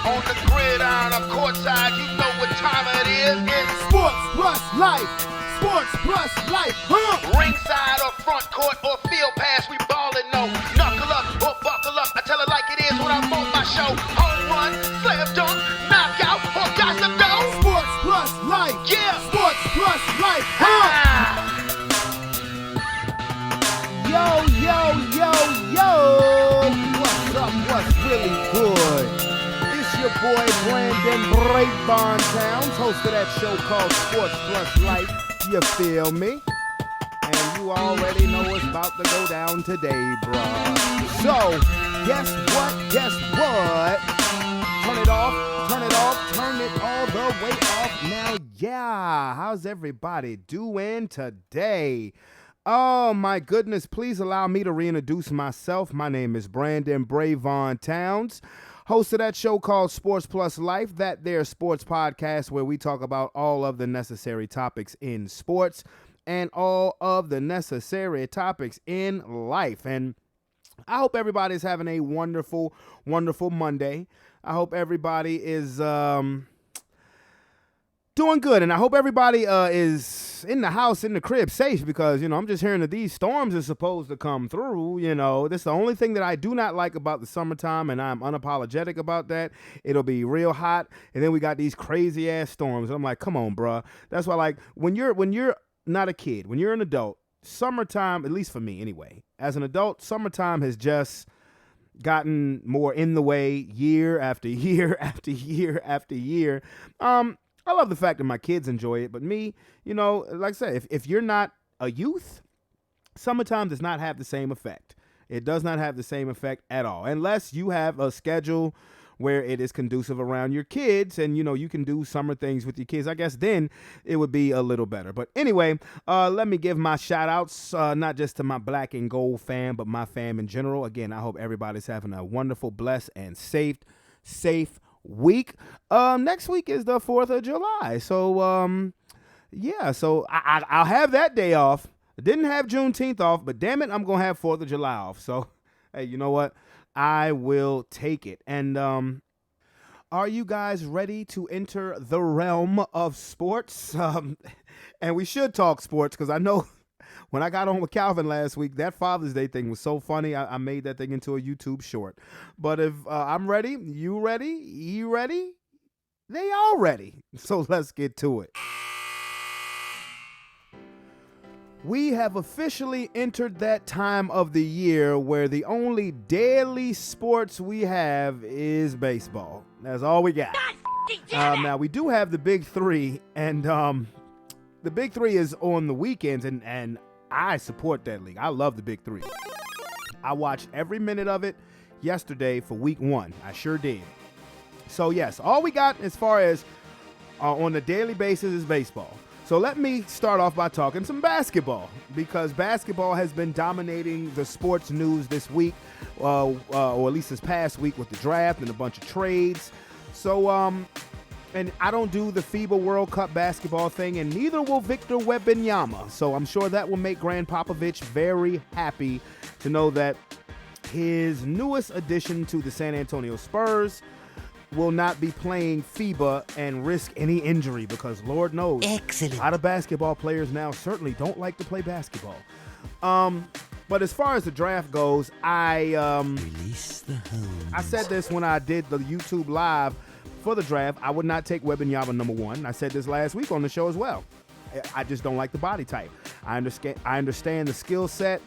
On the gridiron or courtside, you know what time it is. It's Sports plus life. Sports plus life. ringside or front court or field pass, we ballin' no. Knuckle up or buckle up. I tell it like it is when I'm on my show. Home run, slam dunk, knockout, or got some dough. Sports plus life. Yeah. Sports plus life. Yo, yo, yo, yo. What's up? What's really good? It's your boy Brandon Brevon Towns, host of that show called Sports Plus Life. You feel me? And you already know what's about to go down today, bruh. So, guess what? Guess what? Turn it off, turn it off, turn it all the way off. Now, yeah, how's everybody doing today? Oh, my goodness, please allow me to reintroduce myself. My name is Brandon Brevon Towns, host of that show called Sports Plus Life, that there sports podcast where we talk about all of the necessary topics in sports and all of the necessary topics in life. And I hope everybody's having a wonderful, wonderful Monday. I hope everybody is doing good, and I hope everybody is in the house, in the crib, safe, because, you know, I'm just hearing that these storms are supposed to come through. You know, that's the only thing that I do not like about the summertime, and I'm unapologetic about that. It'll be real hot, and then we got these crazy ass storms. I'm like, come on, bruh. That's why, like, when you're not a kid, when you're an adult, summertime, at least for me anyway, as an adult, summertime has just gotten more in the way year after year after year after year. I love the fact that my kids enjoy it, but me, you know, like I said, if you're not a youth, summertime does not have the same effect. It does not have the same effect at all, unless you have a schedule where it is conducive around your kids and, you know, you can do summer things with your kids. I guess then it would be a little better. But anyway, let me give my shout outs, not just to my black and gold fam, but my fam in general. Again, I hope everybody's having a wonderful, blessed, and safe week. Next week is the 4th of July. So, yeah, so I'll have that day off. I didn't have Juneteenth off, but damn it, I'm going to have 4th of July off. So, hey, you know what? I will take it. And, are you guys ready to enter the realm of sports? And we should talk sports, because I know when I got on with Calvin last week, that Father's Day thing was so funny. I made that thing into a YouTube short. But if I'm ready, you ready, you ready, they all ready. So let's get to it. We have officially entered that time of the year where the only daily sports we have is baseball. That's all we got. Now, we do have the big three, and the big three is on the weekends, and I support that league. I love the big three. I watched every minute of it yesterday for week 1. I sure did. So, yes, all we got as far as on a daily basis is baseball. So let me start off by talking some basketball, because basketball has been dominating the sports news this week, or at least this past week, with the draft and a bunch of trades. So, and I don't do the FIBA World Cup basketball thing, and neither will Victor Wembanyama. So I'm sure that will make Grant Popovich very happy to know that his newest addition to the San Antonio Spurs will not be playing FIBA and risk any injury, because Lord knows, excellent, a lot of basketball players now certainly don't like to play basketball. But as far as the draft goes, I said this when I did the YouTube live for the draft. I would not take Wembanyama number 1. I said this last week on the show as well. I just don't like the body type. I understand the skill set.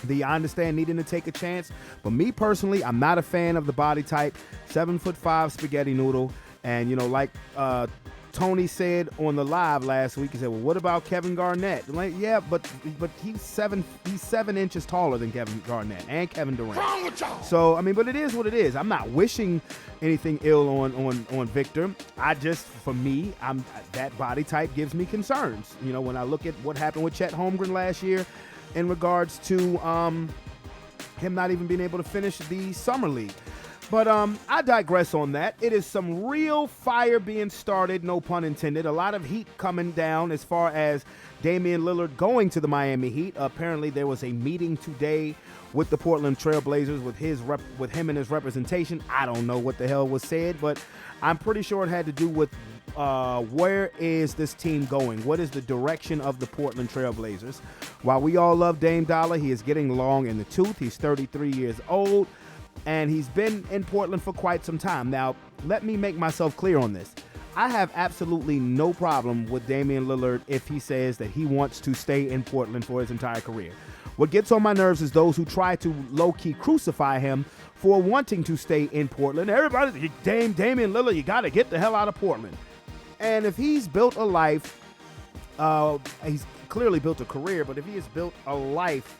I understand needing to take a chance. But me personally, I'm not a fan of the body type. 7'5" spaghetti noodle. And, you know, like Tony said on the live last week, he said, well, what about Kevin Garnett? I'm like, yeah, but he's 7 inches taller than Kevin Garnett and Kevin Durant. What's wrong with y'all? So, I mean, but it is what it is. I'm not wishing anything ill on Victor. For me, that body type gives me concerns. You know, when I look at what happened with Chet Holmgren last year in regards to him not even being able to finish the summer league. But I digress on that. It is some real fire being started, no pun intended. A lot of heat coming down as far as Damian Lillard going to the Miami Heat. Apparently, there was a meeting today with the Portland Trail Blazers with him and his representation. I don't know what the hell was said, but I'm pretty sure it had to do with where is this team going? What is the direction of the Portland Trail Blazers? While we all love Dame Dollar, he is getting long in the tooth. He's 33 years old. And he's been in Portland for quite some time. Now, let me make myself clear on this. I have absolutely no problem with Damian Lillard if he says that he wants to stay in Portland for his entire career. What gets on my nerves is those who try to low-key crucify him for wanting to stay in Portland. Everybody, Damian Lillard, you got to get the hell out of Portland. And if he's built a life, he's clearly built a career, but if he has built a life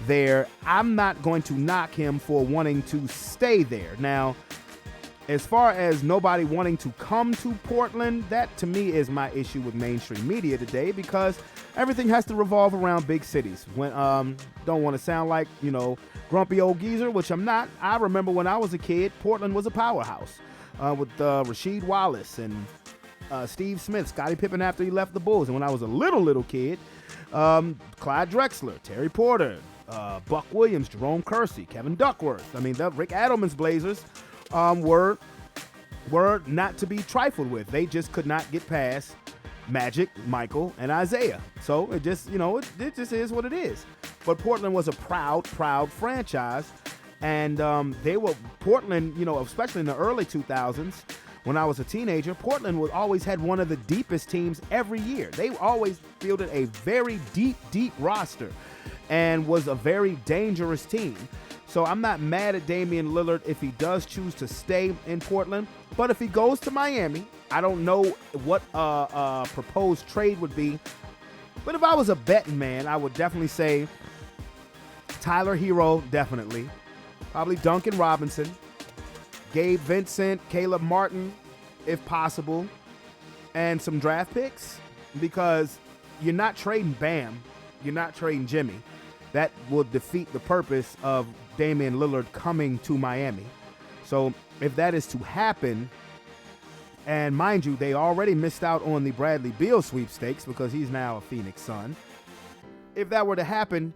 there, I'm not going to knock him for wanting to stay there. Now, as far as nobody wanting to come to Portland, that to me is my issue with mainstream media today, because everything has to revolve around big cities. When don't want to sound like, grumpy old geezer, which I'm not. I remember when I was a kid, Portland was a powerhouse with Rasheed Wallace and Steve Smith, Scottie Pippen after he left the Bulls. And when I was a little kid, Clyde Drexler, Terry Porter, Buck Williams, Jerome Kersey, Kevin Duckworth. I mean, the Rick Adelman's Blazers were not to be trifled with. They just could not get past Magic, Michael, and Isaiah. So it just, it just is what it is. But Portland was a proud franchise. And Portland, especially in the early 2000s, when I was a teenager, Portland always had one of the deepest teams every year. They always fielded a very deep roster and was a very dangerous team. So I'm not mad at Damian Lillard if he does choose to stay in Portland. But if he goes to Miami, I don't know what proposed trade would be. But if I was a betting man, I would definitely say Tyler Hero, definitely. Probably Duncan Robinson. Gabe Vincent, Caleb Martin, if possible. And some draft picks. Because you're not trading Bam. You're not trading Jimmy. That will defeat the purpose of Damian Lillard coming to Miami. So if that is to happen, and mind you, they already missed out on the Bradley Beal sweepstakes because he's now a Phoenix Sun. If that were to happen,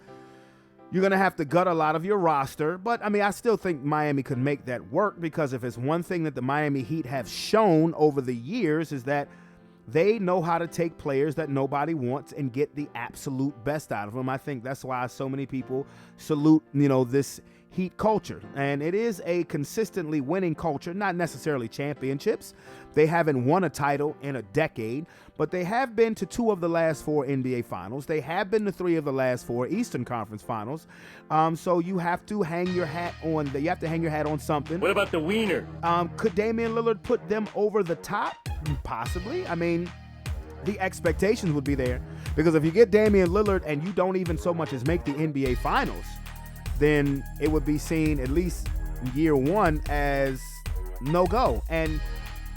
you're going to have to gut a lot of your roster. But, I still think Miami could make that work, because if it's one thing that the Miami Heat have shown over the years is that they know how to take players that nobody wants and get the absolute best out of them. I think that's why so many people salute, this Heat culture. And it is a consistently winning culture, not necessarily championships. They haven't won a title in a decade, but they have been to 2 of the last 4 NBA finals. They have been to 3 of the last 4 Eastern Conference finals. So you have to hang your hat on something. What about the wiener? Could Damian Lillard put them over the top? Possibly. The expectations would be there, because if you get Damian Lillard and you don't even so much as make the NBA finals, then it would be seen, at least year 1, as no go. And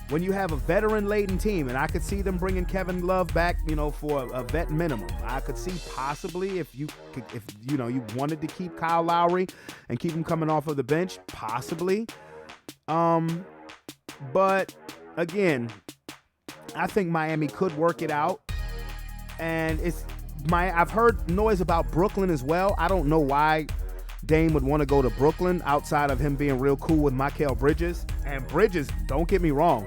when you have a veteran-laden team, and I could see them bringing Kevin Love back, for a vet minimum. I could see possibly if you wanted to keep Kyle Lowry and keep him coming off of the bench, possibly. But again, I think Miami could work it out. And I've heard noise about Brooklyn as well. I don't know why Dame would want to go to Brooklyn outside of him being real cool with Mikal Bridges. And Bridges, don't get me wrong,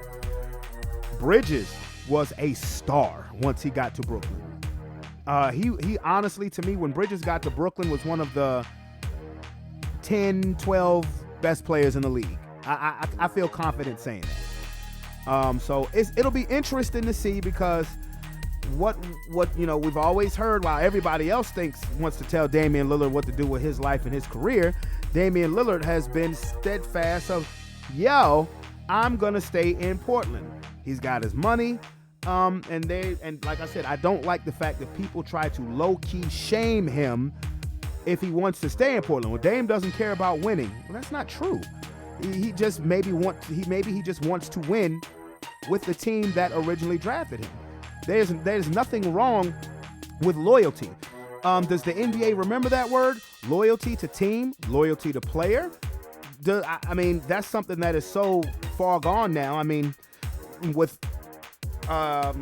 Bridges was a star once he got to Brooklyn. He honestly, to me, when Bridges got to Brooklyn, was one of the 10, 12 best players in the league. I feel confident saying that. So it'll be interesting to see, because what we've always heard, while everybody else wants to tell Damian Lillard what to do with his life and his career, Damian Lillard has been steadfast of, I'm gonna stay in Portland. He's got his money, and like I said, I don't like the fact that people try to low-key shame him if he wants to stay in Portland. Well, Dame doesn't care about winning. Well, that's not true. He just maybe he just wants to win with the team that originally drafted him. There's nothing wrong with loyalty. Does the NBA remember that word? Loyalty to team, loyalty to player. I mean, that's something that is so far gone now. I mean, with I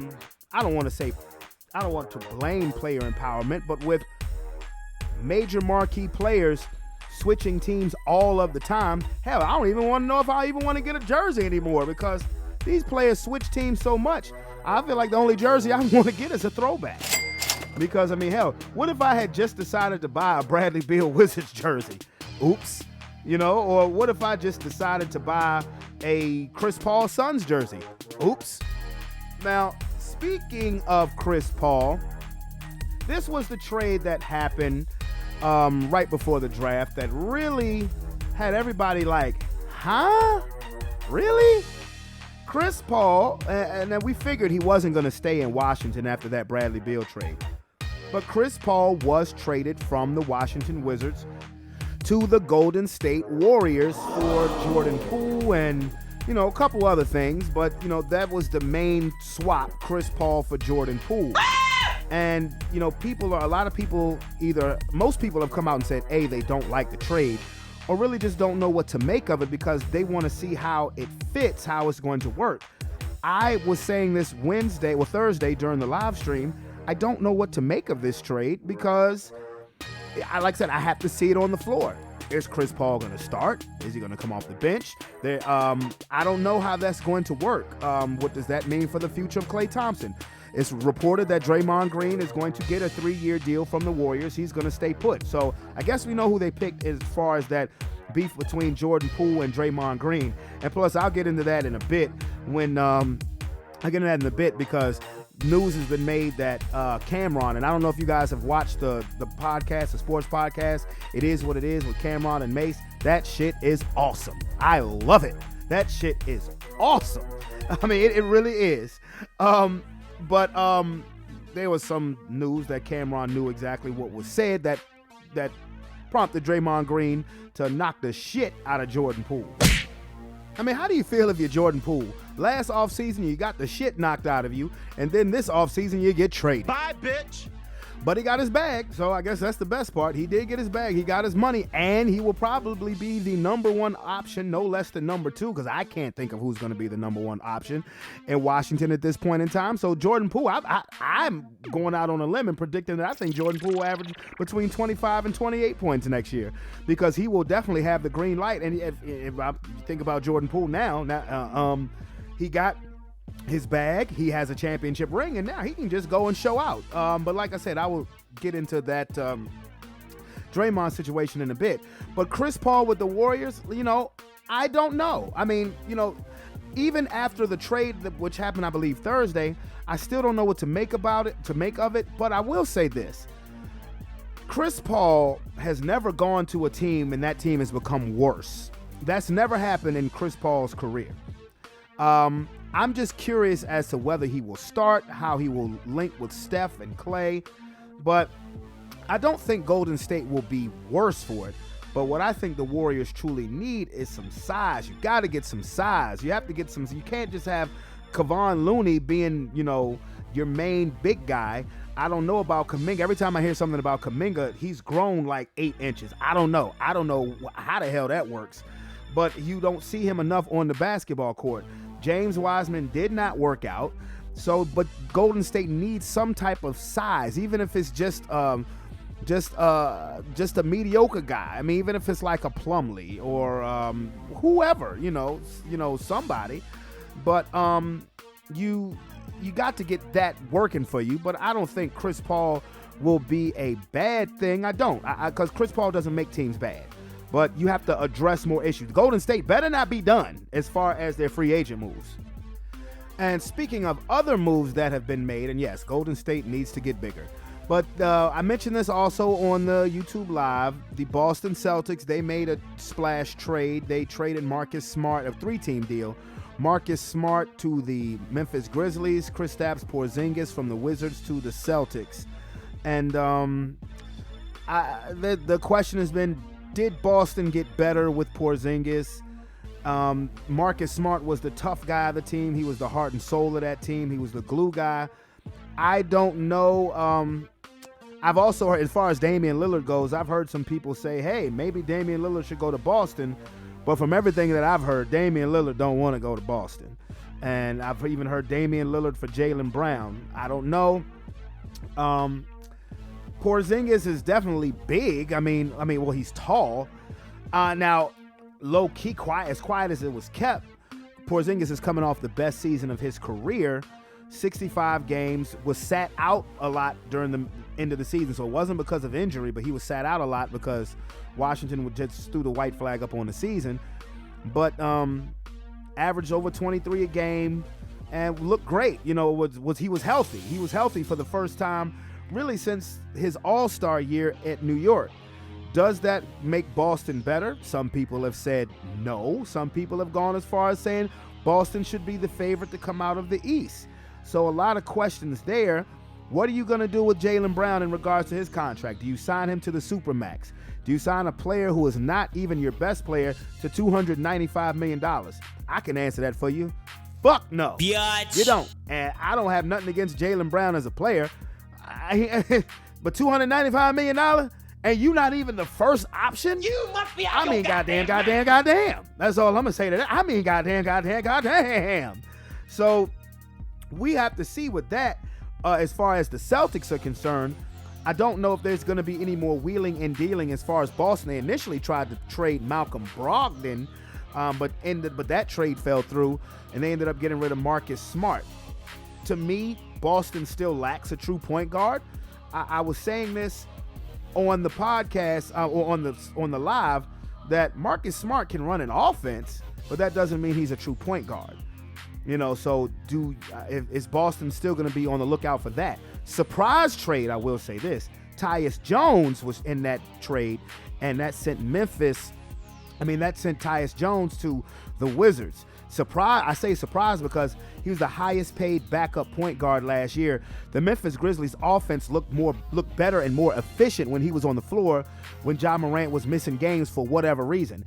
don't want to blame player empowerment, but with major marquee players switching teams all of the time, hell, I don't even want to know if I even want to get a jersey anymore because these players switch teams so much. I feel like the only jersey I want to get is a throwback. Because, I mean, hell, what if I had just decided to buy a Bradley Beal Wizards jersey? Oops. You know, or what if I just decided to buy a Chris Paul Suns jersey? Oops. Now, speaking of Chris Paul, this was the trade that happened right before the draft that really had everybody like, huh? Really? Chris Paul, and then we figured he wasn't going to stay in Washington after that Bradley Beal trade. But Chris Paul was traded from the Washington Wizards to the Golden State Warriors for Jordan Poole and, you know, a couple other things. But, you know, that was the main swap, Chris Paul for Jordan Poole. And, you know, most people have come out and said, A, they don't like the trade, or really just don't know what to make of it because they want to see how it fits, how it's going to work. I was saying this Thursday during the live stream, I don't know what to make of this trade because, like I said, I have to see it on the floor. Is Chris Paul going to start? Is he going to come off the bench? I don't know how that's going to work. What does that mean for the future of Klay Thompson? It's reported that Draymond Green is going to get a 3-year deal from the Warriors. He's going to stay put. So I guess we know who they picked as far as that beef between Jordan Poole and Draymond Green. And plus, I'll get into that in a bit because news has been made that Cameron, and I don't know if you guys have watched the podcast, the sports podcast, It Is What It Is with Cameron and Mace. That shit is awesome. I love it. That shit is awesome. I mean, it really is. But there was some news that Cameron knew exactly what was said that prompted Draymond Green to knock the shit out of Jordan Poole. I mean, how do you feel if you're Jordan Poole? Last offseason, you got the shit knocked out of you, and then this offseason, you get traded. Bye, bitch. But he got his bag, so I guess that's the best part. He did get his bag. He got his money, and he will probably be the number one option, no less than number two, because I can't think of who's going to be the number one option in Washington at this point in time. So Jordan Poole, I'm going out on a limb and predicting that I think Jordan Poole will average between 25 and 28 points next year, because he will definitely have the green light. And if I think about Jordan Poole now, he got his bag, he has a championship ring, and now he can just go and show out. But like I said, I will get into that Draymond situation in a bit. But Chris Paul with the Warriors, you know, I don't know. I mean, you know, even after the trade, which happened, I believe, Thursday, I still don't know what to make of it. But I will say this. Chris Paul has never gone to a team and that team has become worse. That's never happened in Chris Paul's career. I'm just curious as to whether he will start, how he will link with Steph and Klay, but I don't think Golden State will be worse for it. But what I think the Warriors truly need is some size. You got to get some size. You have to get some. You can't just have Kevon Looney being, you know, your main big guy. I don't know about Kuminga. Every time I hear something about Kuminga, he's grown like 8 inches. I don't know how the hell that works. But you don't see him enough on the basketball court. James Wiseman did not work out. But Golden State needs some type of size, even if it's just a mediocre guy. I mean, even if it's like a Plumlee or whoever, you know, somebody. But you got to get that working for you. But I don't think Chris Paul will be a bad thing. I don't, because Chris Paul doesn't make teams bad. But you have to address more issues. Golden State better not be done as far as their free agent moves. And speaking of other moves that have been made, and yes, Golden State needs to get bigger. But I mentioned this also on the YouTube Live. The Boston Celtics, they made a splash trade. They traded Marcus Smart, a 3-team deal. Marcus Smart to the Memphis Grizzlies, Kristaps Porzingis from the Wizards to the Celtics. And the question has been, did Boston get better with Porzingis? Marcus Smart was the tough guy of the team. He was the heart and soul of that team. He was the glue guy. I don't know. I've also heard, as far as Damian Lillard goes, I've heard some people say, hey, maybe Damian Lillard should go to Boston. But from everything that I've heard, Damian Lillard don't want to go to Boston. And I've even heard Damian Lillard for Jaylen Brown. I don't know. Porzingis is definitely big. I mean, well, he's tall. Now, low key, as quiet as it was kept, Porzingis is coming off the best season of his career. 65 games, was sat out a lot during the end of the season. So it wasn't because of injury, but he was sat out a lot because Washington would just threw the white flag up on the season. But averaged over 23 a game and looked great. You know, he was healthy. He was healthy for the first time really since his All-Star year at New York. Does that make Boston better? Some people have said no. Some people have gone as far as saying Boston should be the favorite to come out of the East. So a lot of questions there. What are you going to do with Jaylen Brown in regards to his contract? Do you sign him to the Supermax? Do you sign a player who is not even your best player to $295 million? I can answer that for you. Fuck no. Biatch. You don't. And I don't have nothing against Jaylen Brown as a player. But $295 million? And you not even the first option? You must be out I mean, goddamn. That's all I'm going to say to that. I mean, goddamn. So we have to see with that. As far as the Celtics are concerned, I don't know if there's going to be any more wheeling and dealing as far as Boston. They initially tried to trade Malcolm Brogdon, but that trade fell through, and they ended up getting rid of Marcus Smart. To me, Boston still lacks a true point guard. I was saying this on the podcast or on the live that Marcus Smart can run an offense, but that doesn't mean he's a true point guard. You know, so is Boston still going to be on the lookout for that? Surprise trade, I will say this. Tyus Jones was in that trade, and that sent Tyus Jones to the Wizards. I say surprise because he was the highest paid backup point guard last year. The Memphis Grizzlies offense looked better and more efficient when he was on the floor when Ja Morant was missing games for whatever reason.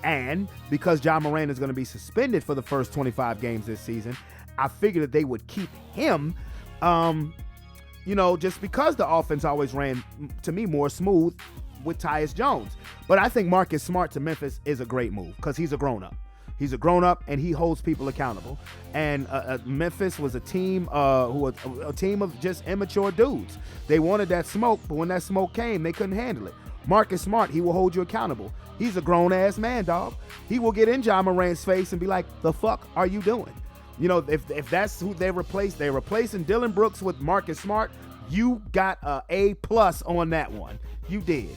And because Ja Morant is going to be suspended for the first 25 games this season, I figured that they would keep him, just because the offense always ran, to me, more smooth with Tyus Jones. But I think Marcus Smart to Memphis is a great move because he's a grown-up. He's a grown-up, and he holds people accountable. And Memphis was a team a team of just immature dudes. They wanted that smoke, but when that smoke came, they couldn't handle it. Marcus Smart, he will hold you accountable. He's a grown-ass man, dog. He will get in Ja Morant's face and be like, the fuck are you doing? You know, if that's who they're replacing Dylan Brooks with Marcus Smart, you got a A+ on that one. You did.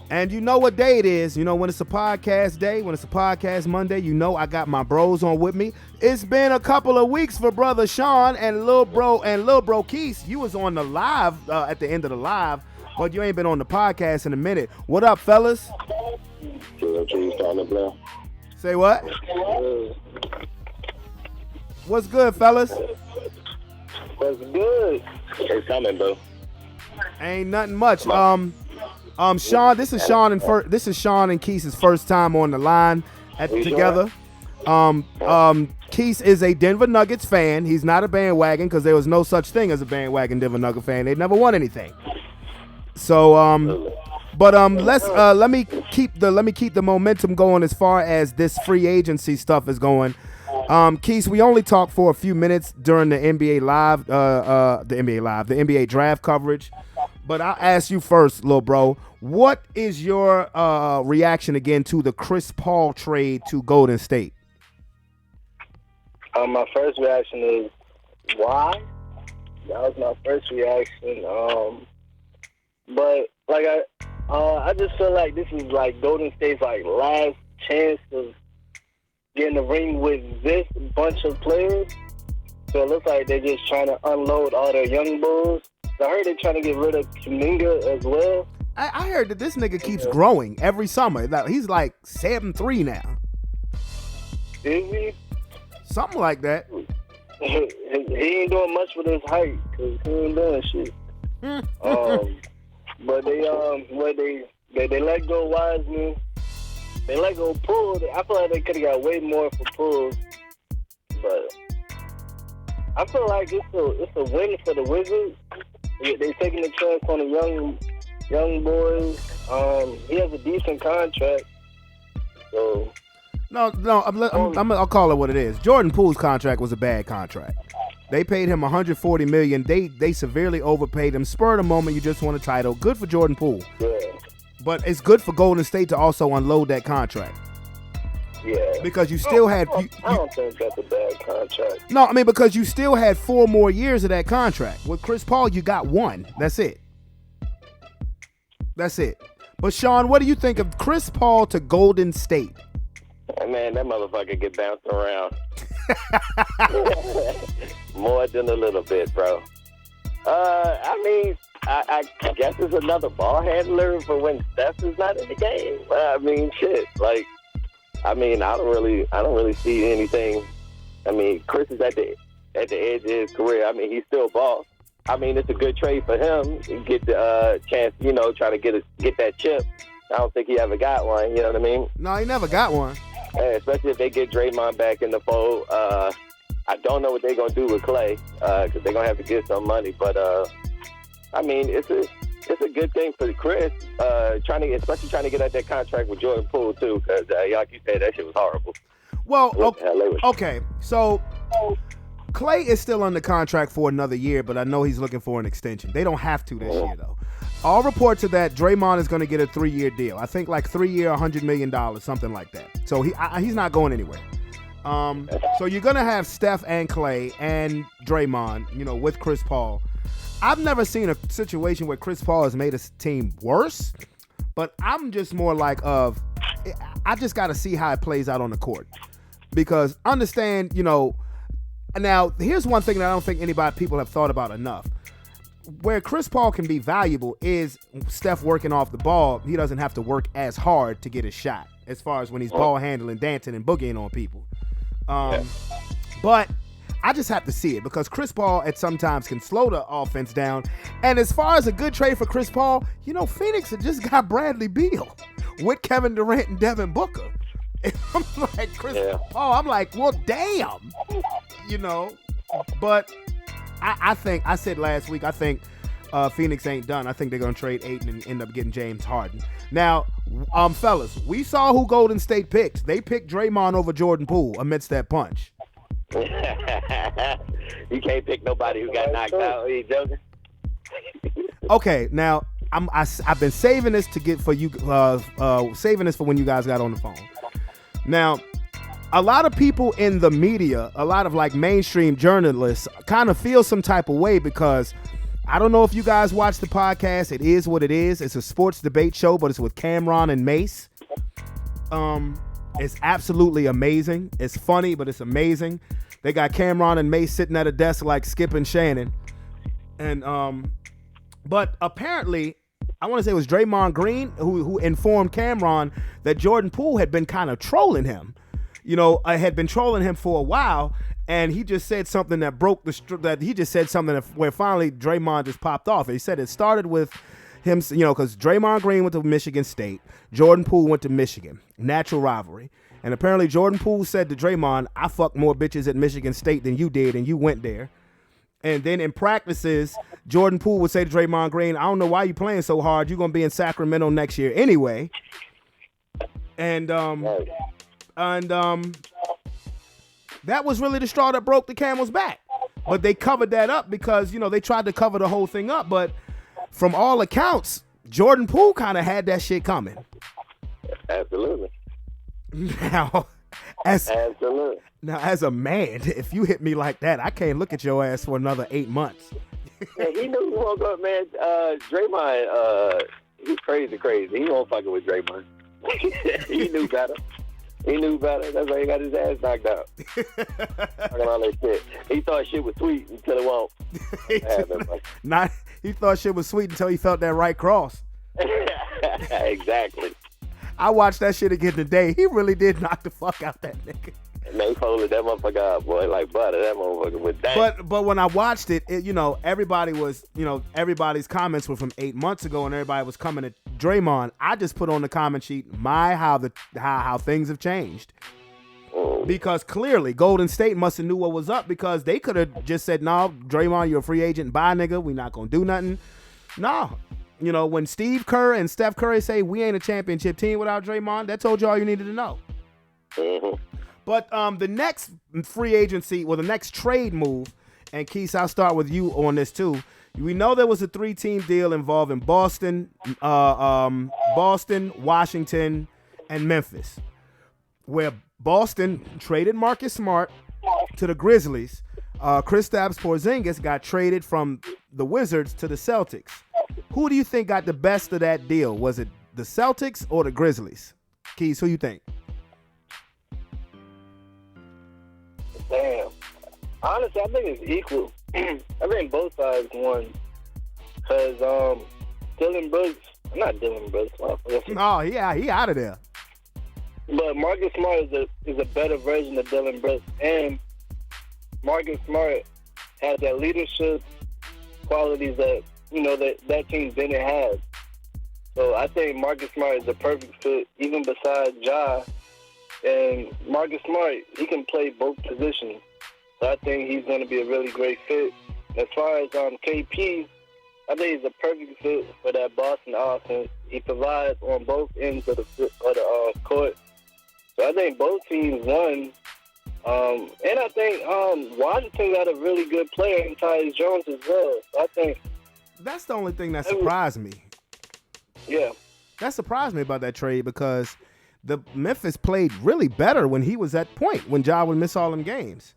And you know what day it is. You know, when it's a podcast day, when it's a podcast Monday, you know I got my bros on with me. It's been a couple of weeks for brother Sean and Lil Bro Keith. You was on the live at the end of the live, but you ain't been on the podcast in a minute. What up, fellas? Say what? What's good, fellas? What's good? It's coming, bro. Ain't nothing much. Sean, this is Sean and Keith's first time on the line together. Keith is a Denver Nuggets fan. He's not a bandwagon because there was no such thing as a bandwagon Denver Nugget fan. They never won anything. So, let me keep the momentum going as far as this free agency stuff is going. Keith, we only talked for a few minutes during the NBA draft coverage. But I'll ask you first, little bro. What is your reaction again to the Chris Paul trade to Golden State? My first reaction is why? That was my first reaction. But I just feel like this is like Golden State's like last chance of getting a ring with this bunch of players. So it looks like they're just trying to unload all their young bulls. I heard they're trying to get rid of Kuminga as well. I heard that this nigga keeps growing every summer. He's like 7'3" now. Is he? Something like that. He ain't doing much with his height because he ain't doing shit. But they let go Wiseman. They let go Poole. I feel like they could have got way more for Poole. But I feel like it's a win for the Wizards. They're taking a chance on the young boys. He has a decent contract. So No, I'll call it what it is. Jordan Poole's contract was a bad contract. They paid him $140 million. They severely overpaid him. Spur of the moment, you just won a title. Good for Jordan Poole. yeah, But it's good for Golden State to also unload that contract. yeah. Because you still had... I don't think that's a bad contract. No, I mean, because you still had 4 more years of that contract. With Chris Paul, you got 1. That's it. That's it. But, Sean, what do you think of Chris Paul to Golden State? Man, that motherfucker get bounced around. More than a little bit, bro. I mean, I guess it's another ball handler for when Steph is not in the game. I mean, shit. Like, I mean, I don't really see anything. I mean, Chris is at the edge of his career. I mean, he's still boss. I mean, it's a good trade for him to get the chance, try to get that chip. I don't think he ever got one. You know what I mean? No, he never got one. Especially if they get Draymond back in the fold. I don't know what they're gonna do with Clay because they're gonna have to get some money. But I mean, it's a good thing for Chris, especially trying to get out that contract with Jordan Poole too, because like you said, that shit was horrible. Well, okay, so Clay is still under contract for another year, but I know he's looking for an extension. They don't have to this year though. All reports are that Draymond is going to get a 3-year deal. I think like 3-year, $100 million, something like that. So he's not going anywhere. So you're going to have Steph and Clay and Draymond, with Chris Paul. I've never seen a situation where Chris Paul has made a team worse, but I'm just more like I just got to see how it plays out on the court. Because understand, now here's one thing that I don't think people have thought about enough. Where Chris Paul can be valuable is Steph working off the ball. He doesn't have to work as hard to get his shot as far as when he's ball handling, dancing, and boogieing on people. But I just have to see it because Chris Paul at sometimes can slow the offense down. And as far as a good trade for Chris Paul, Phoenix had just got Bradley Beal with Kevin Durant and Devin Booker. And I'm like, Chris Paul, I'm like, well, damn. But I said last week, I think Phoenix ain't done. I think they're going to trade Ayton and end up getting James Harden. Now, fellas, we saw who Golden State picked. They picked Draymond over Jordan Poole amidst that punch. You can't pick nobody who got knocked out. Are you joking? Okay, now I've been saving this to get for you, saving this for when you guys got on the phone. Now, a lot of people in the media, a lot of like mainstream journalists kind of feel some type of way because I don't know if you guys watch the podcast. It is what it is. It's a sports debate show, but it's with Cameron and Mace. It's absolutely amazing. It's funny, but it's amazing. They got Cameron and Mace sitting at a desk like Skip and Shannon. And but apparently, I want to say it was Draymond Green who informed Cameron that Jordan Poole had been kind of trolling him. I had been trolling him for a while, and he just said something that where finally Draymond just popped off. He said it started with him, because Draymond Green went to Michigan State, Jordan Poole went to Michigan, natural rivalry. And apparently Jordan Poole said to Draymond, I fucked more bitches at Michigan State than you did, and you went there. And then in practices, Jordan Poole would say to Draymond Green, I don't know why you playing so hard. You're going to be in Sacramento next year anyway. And that was really the straw that broke the camel's back. But they covered that up because, they tried to cover the whole thing up. But from all accounts, Jordan Poole kind of had that shit coming. Absolutely. Now, as a man, if you hit me like that, I can't look at your ass for another 8 months. Yeah, he knew he woke up, man. Draymond, he's crazy. He won't fucking with Draymond. He knew better. That's why he got his ass knocked out. Talking all that shit. He thought shit was sweet until it won't. He thought shit was sweet until he felt that right cross. Exactly. I watched that shit again today. He really did knock the fuck out that nigga. And they folded that motherfucker up, boy, like butter. That motherfucker was down. But when I watched it, everybody was, everybody's comments were from 8 months ago, and everybody was coming at Draymond. I just put on the comment sheet how things have changed. Because clearly Golden State must have knew what was up because they could have just said, no, Draymond, you're a free agent. Bye, nigga. We not gonna do nothing. No. You know, when Steve Kerr and Steph Curry say we ain't a championship team without Draymond, that told you all you needed to know. Mm-hmm. But the next free agency, the next trade move, and Keith, I'll start with you on this too. We know there was a 3-team deal involving Boston, Washington, and Memphis, where Boston traded Marcus Smart to the Grizzlies. Kristaps Porzingis got traded from the Wizards to the Celtics. Who do you think got the best of that deal? Was it the Celtics or the Grizzlies? Keys, who you think? Damn. Honestly, I think it's equal. I think both sides won. Because not Dylan Brooks. Oh, yeah, he out of there. But Marcus Smart is a better version of Dylan Brooks. And Marcus Smart has that leadership qualities that, that team didn't have. So I think Marcus Smart is the perfect fit, even besides Ja. And Marcus Smart, he can play both positions. So I think he's going to be a really great fit. As far as KP, I think he's a perfect fit for that Boston offense. He provides on both ends of the court. So I think both teams won. And I think Washington got a really good player in Tyus Jones as well. So I think that's the only thing that surprised me. Yeah. That surprised me about that trade because the Memphis played really better when he was at point, when Ja would miss all them games.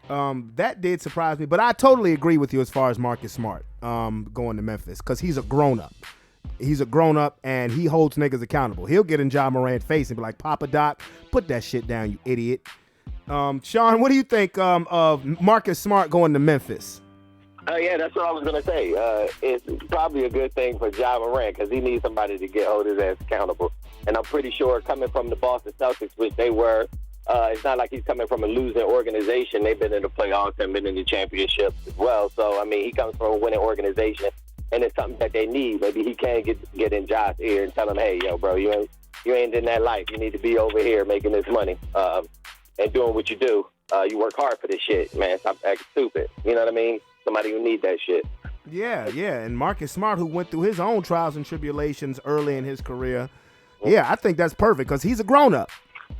That did surprise me, but I totally agree with you as far as Marcus Smart going to Memphis because he's a grown-up. He's a grown-up, and he holds niggas accountable. He'll get in Ja Morant's face and be like, Papa Doc, put that shit down, you idiot. Sean, what do you think of Marcus Smart going to Memphis? Yeah, that's what I was going to say. It's probably a good thing for Ja Morant because he needs somebody to hold his ass accountable. And I'm pretty sure coming from the Boston Celtics, which they were, it's not like he's coming from a losing organization. They've been in the playoffs and been in the championships as well. So, I mean, he comes from a winning organization, and it's something that they need. Maybe he can get in Ja's ear and tell him, hey, yo, bro, you ain't in that life. You need to be over here making this money and doing what you do. You work hard for this shit, man. Stop acting stupid. You know what I mean? Somebody who need that shit. Yeah. And Marcus Smart, who went through his own trials and tribulations early in his career. Yeah, I think that's perfect because he's a grown-up.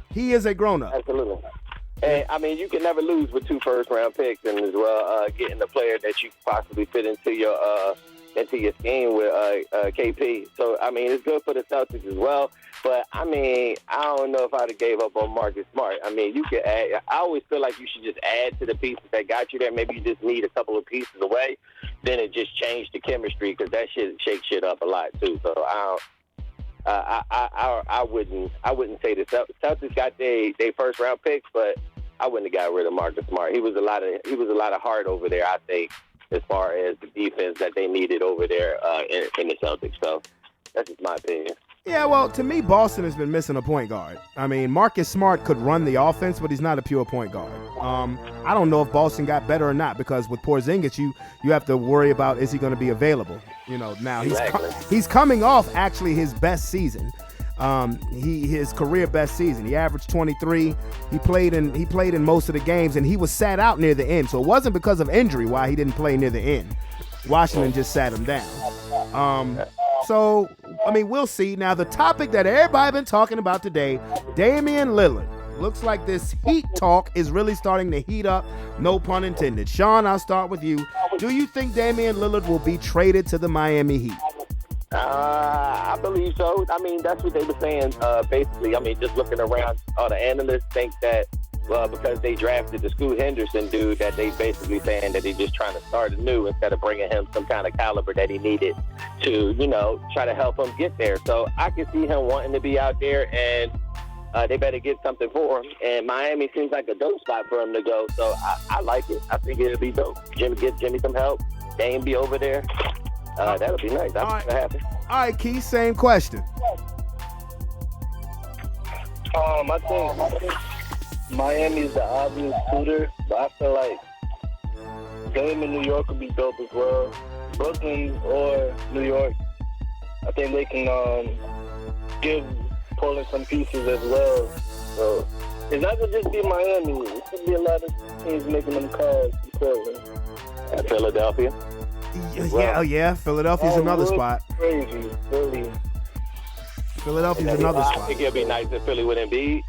He is a grown-up. Absolutely. And, I mean, you can never lose with 2 first-round picks and as well getting the player that you possibly fit into your scheme with KP. So, I mean, it's good for the Celtics as well. But, I mean, I don't know if I'd have gave up on Marcus Smart. I mean, you could add. I always feel like you should just add to the pieces that got you there. Maybe you just need a couple of pieces away. Then it just changed the chemistry because that shit shakes shit up a lot, too. So, I wouldn't say the Celtics got they first round picks, but I wouldn't have got rid of Marcus Smart. He was a lot of heart over there, I think, as far as the defense that they needed over there in the Celtics. So that's just my opinion. Yeah, well, to me, Boston has been missing a point guard. I mean, Marcus Smart could run the offense, but he's not a pure point guard. I don't know if Boston got better or not because with Porzingis, you have to worry about is he going to be available. You know, now he's coming off actually his best season, his career best season. He averaged 23. He played in most of the games, and he was sat out near the end. So it wasn't because of injury why he didn't play near the end. Washington just sat him down. So, I mean, we'll see. Now, the topic that everybody been talking about today, Damian Lillard. Looks like this Heat talk is really starting to heat up, no pun intended. Sean, I'll start with you. Do you think Damian Lillard will be traded to the Miami Heat? I believe so. I mean, that's what they were saying, basically. I mean, just looking around, all the analysts think that because they drafted the Scoot Henderson dude, that they basically saying that they're just trying to start anew instead of bringing him some kind of caliber that he needed to, try to help him get there. So I can see him wanting to be out there, and they better get something for him. And Miami seems like a dope spot for him to go. So I like it. I think it'll be dope. Give Jimmy some help. Dame be over there. That'll be nice. That's what's going to happen. All right, Keith, same question. I think Miami's the obvious suitor, but I feel like Dame in New York would be dope as well. Brooklyn or New York, I think they can give Portland some pieces as well. So it's not going to just be Miami. It could be a lot of teams making them calls in Portland. And Philadelphia? Yeah. Philadelphia's another spot. Crazy, Philly. Philadelphia's another I spot. think it'll be nice if Philly with Embiid.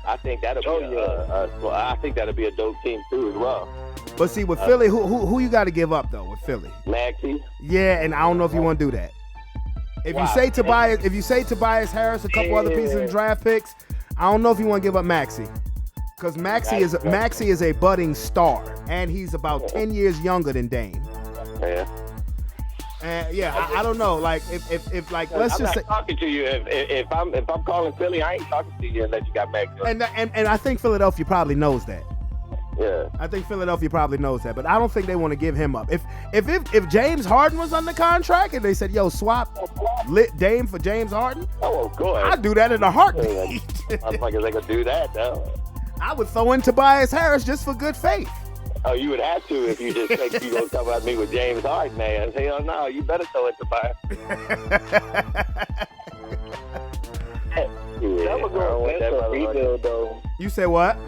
I think that'll be I think that'll be a dope team too as well. But see, with Philly, who you got to give up though with Philly? Maxey. Yeah, and I don't know if you want to do that. If Wow. you say Tobias Harris, a couple other pieces in draft picks, I don't know if you want to give up Maxey. Because Maxey is a budding star, and he's about 10 years younger than Dame. Yeah. And I don't know. Like if like let's I'm just say, not talking to you. If I'm calling Philly, I ain't talking to you unless you got Maxey. and I think Philadelphia probably knows that. Yeah. I think Philadelphia probably knows that, but I don't think they want to give him up. If James Harden was under contract and they said, "Yo, swap Dame for James Harden," Oh, of course. I'd do that in a heartbeat. Motherfuckers ain't gonna do that though. I would throw in Tobias Harris just for good faith. Oh, you would have to if you just think you gonna come at me with James Harden, man. Hell no, you better throw it to Tobias. That would go against a rebuild, though. You say what?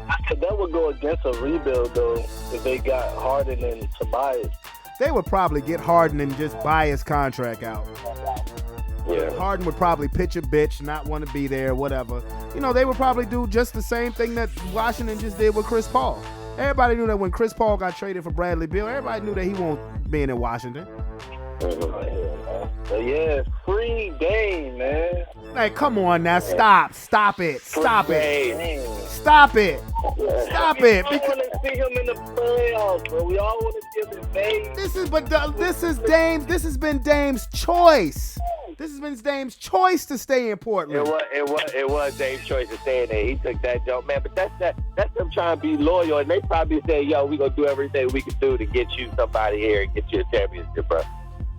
I said that would go against a rebuild, though, if they got Harden and Tobias. They would probably get Harden and just buy his contract out. Yeah. Harden would probably pitch a bitch, not want to be there, whatever. You know, they would probably do just the same thing that Washington just did with Chris Paul. Everybody knew that when Chris Paul got traded for Bradley Beal, everybody knew that he won't be in Washington. But yeah, free Dame, man. Like, come on now, stop it. Stop it. Stop it. We all Because want to see him in the playoffs, bro. We all want to see him in Dame. this has been Dame's choice. This has been Dame's choice to stay in Portland. It was Dave's choice to stay in there. He took that jump, man. But that's them trying to be loyal, and they probably say, "Yo, we gonna do everything we can do to get you somebody here and get you a championship, bro."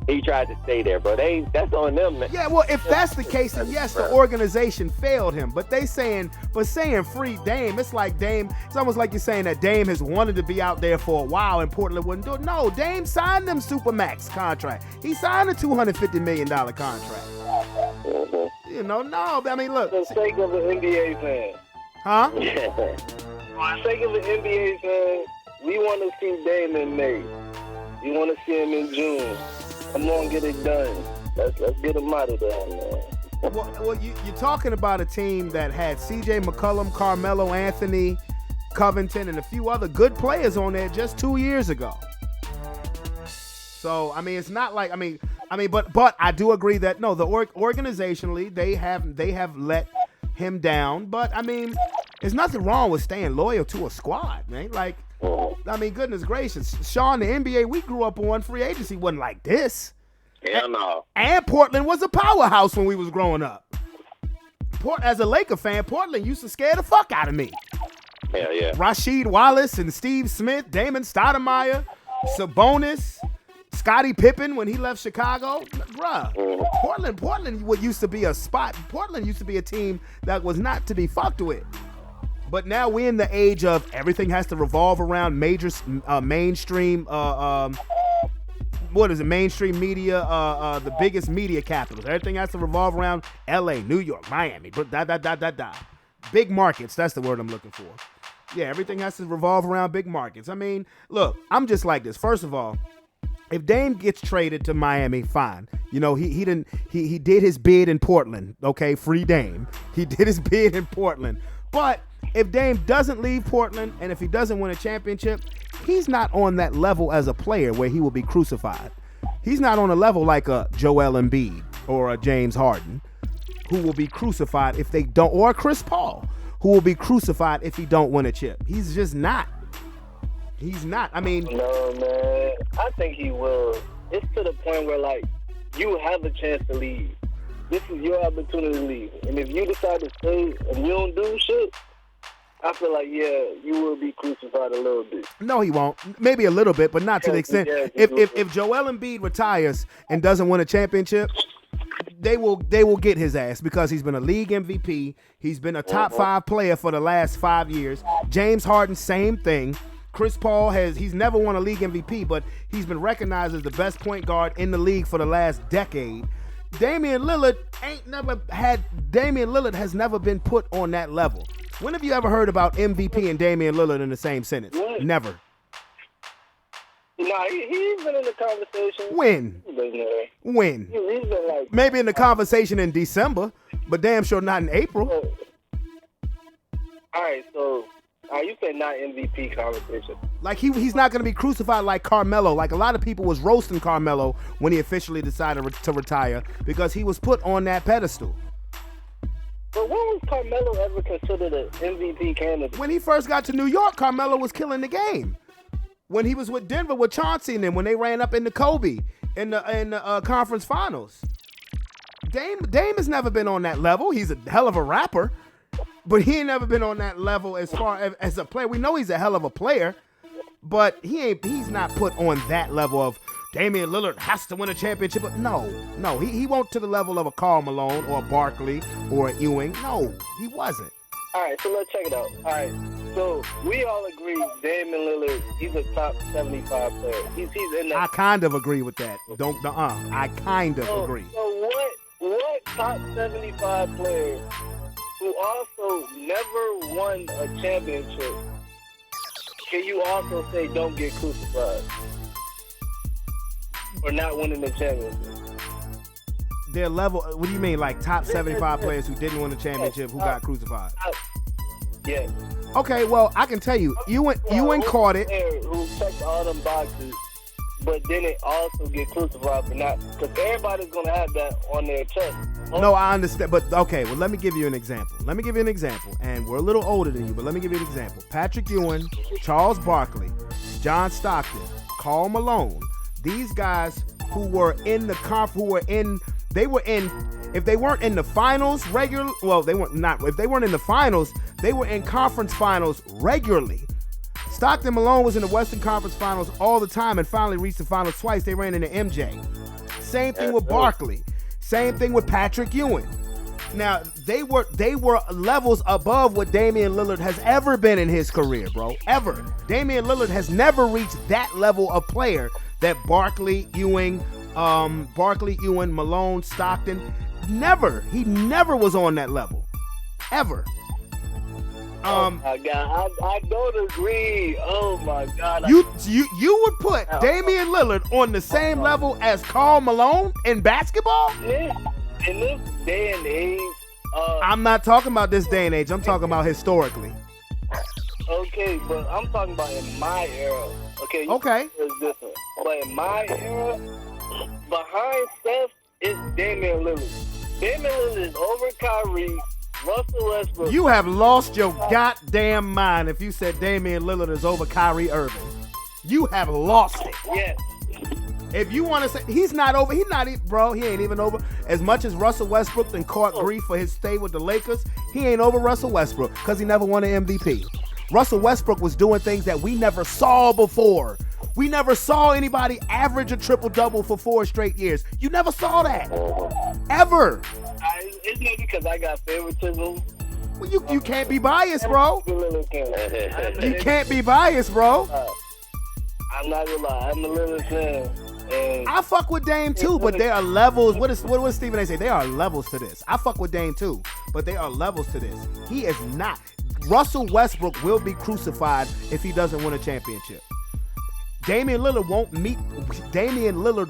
He tried to stay there, bro. That's on them, man. Yeah, well, if that's the case, then yes, the organization failed him. But saying free Dame, it's like Dame. It's almost like you're saying that Dame has wanted to be out there for a while and Portland wouldn't do it. No, Dame signed them Supermax contract. He signed a $250 million contract. Mm-hmm. You know, no, I mean, look. For the sake of an NBA fan. Huh? For the sake of an NBA fan, we want to see Dame in May. We want to see him in June. Come on, get it done. Let's get him out of there, man. Well, you're talking about a team that had C.J. McCollum, Carmelo Anthony, Covington, and a few other good players on there just 2 years ago. So I mean, it's not like but I do agree that no, the organizationally they have let him down. But I mean, there's nothing wrong with staying loyal to a squad, man. Like. I mean, goodness gracious. Sean, the NBA we grew up on, free agency wasn't like this. Hell no. And Portland was a powerhouse when we was growing up. As a Laker fan, Portland used to scare the fuck out of me. Hell yeah. Rasheed Wallace and Steve Smith, Damon Stoudemire, Sabonis, Scottie Pippen when he left Chicago. Bruh, Portland used to be a spot. Portland used to be a team that was not to be fucked with. But now we're in the age of everything has to revolve around mainstream, mainstream media, the biggest media capitals. Everything has to revolve around L.A., New York, Miami, big markets. That's the word I'm looking for. Yeah, everything has to revolve around big markets. I mean, look, I'm just like this. First of all, if Dame gets traded to Miami, fine. You know, he did his bid in Portland. Okay, free Dame. He did his bid in Portland. But if Dame doesn't leave Portland and if he doesn't win a championship, he's not on that level as a player where he will be crucified. He's not on a level like a Joel Embiid or a James Harden who will be crucified if they don't, or Chris Paul who will be crucified if he don't win a chip. He's just not. He's not. I mean, no, man. I think he will. It's to the point where, like, you have a chance to leave. This is your opportunity to leave. And if you decide to stay and you don't do shit, I feel like, yeah, you will be crucified a little bit. No, he won't. Maybe a little bit, but not to the extent. Yeah, if Joel Embiid retires and doesn't win a championship, they will get his ass because he's been a league MVP. He's been a top 5 player for the last 5 years. James Harden, same thing. Chris Paul he's never won a league MVP, but he's been recognized as the best point guard in the league for the last decade. Damian Lillard has never been put on that level. When have you ever heard about MVP and Damian Lillard in the same sentence? What? Never. Nah, he's been in the conversation. When? He's been there. When? He's been like, Maybe in the conversation in December, but damn sure not in April. all right, so you said not MVP conversation. Like he's not going to be crucified like Carmelo. Like a lot of people was roasting Carmelo when he officially decided to retire because he was put on that pedestal. But when was Carmelo ever considered an MVP candidate? When he first got to New York, Carmelo was killing the game. When he was with Denver with Chauncey and them, when they ran up into Kobe in the conference finals. Dame has never been on that level. He's a hell of a rapper, but he ain't never been on that level as far as a player. We know he's a hell of a player, but he's not put on that level of Damian Lillard has to win a championship. No, he won't to the level of a Karl Malone or a Barkley or a Ewing. No, he wasn't. All right, so let's check it out. All right, so we all agree Damian Lillard, he's a top 75 player. He's in that. I kind of agree with that. I kind of agree. So what top 75 player who also never won a championship can you also say don't get crucified for not winning the championship? Their level, what do you mean, like top 75 players who didn't win the championship who got crucified? Yeah. Okay, well, I can tell you, Ewing caught it. Who checked all them boxes, but didn't also get crucified for not, because everybody's going to have that on their chest. No, I understand, but okay, well, let me give you an example. And we're a little older than you, but let me give you an example. Patrick Ewing, Charles Barkley, John Stockton, Karl Malone, these guys who were in the if they weren't in the finals if they weren't in the finals, they were in conference finals regularly. Stockton Malone was in the Western Conference Finals all the time and finally reached the finals twice. They ran into MJ. Same thing with Barkley. Same thing with Patrick Ewing. Now, they were levels above what Damian Lillard has ever been in his career, bro. Ever. Damian Lillard has never reached that level of player that Barkley, Ewing, Malone, Stockton, never. He never was on that level. Ever. Oh my God, I don't agree. Oh my God. You would put Damian Lillard on the same level as Karl Malone in basketball? In this day and age, I'm not talking about this day and age. I'm talking about historically. Okay, but I'm talking about in my era. Okay. It's different. But in my era, behind Steph is Damian Lillard. Damian Lillard is over Kyrie, Russell Westbrook. You have lost your goddamn mind if you said Damian Lillard is over Kyrie Irving. You have lost it. Yes. If you want to say he ain't even over. As much as Russell Westbrook then caught grief for his stay with the Lakers, he ain't over Russell Westbrook because he never won an MVP. Russell Westbrook was doing things that we never saw before. We never saw anybody average a triple-double for 4 straight years. You never saw that. Ever. It's not because I got favoritism. Well, you can't be biased, bro. You can't be biased, bro. I'm not gonna lie. I'm a Lillard fan. And I fuck with Dame too, but there are levels. What does Stephen A say? There are levels to this. I fuck with Dame too, but there are levels to this. He is not. Russell Westbrook will be crucified if he doesn't win a championship. Damian Lillard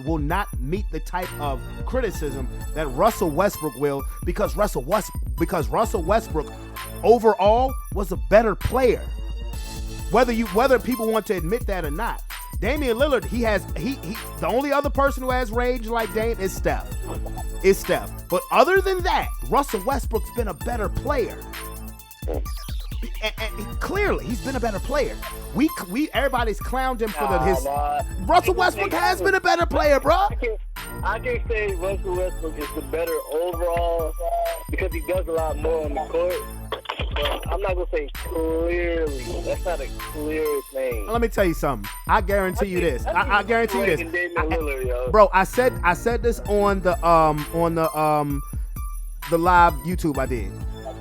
will not meet the type of criticism that Russell Westbrook will because Russell Westbrook overall was a better player. Whether people want to admit that or not. Damian Lillard, the only other person who has range like Dame is Steph. But other than that, Russell Westbrook's been a better player. And clearly, he's been a better player. Everybody's clowned him for Russell Westbrook has been a better player, bro. I can say Russell Westbrook is the better overall because he does a lot more on the court. But I'm not gonna say clearly. That's not a clear thing. Let me tell you something. I guarantee you this. I guarantee you this. Lillard, bro, I said this on the live YouTube I did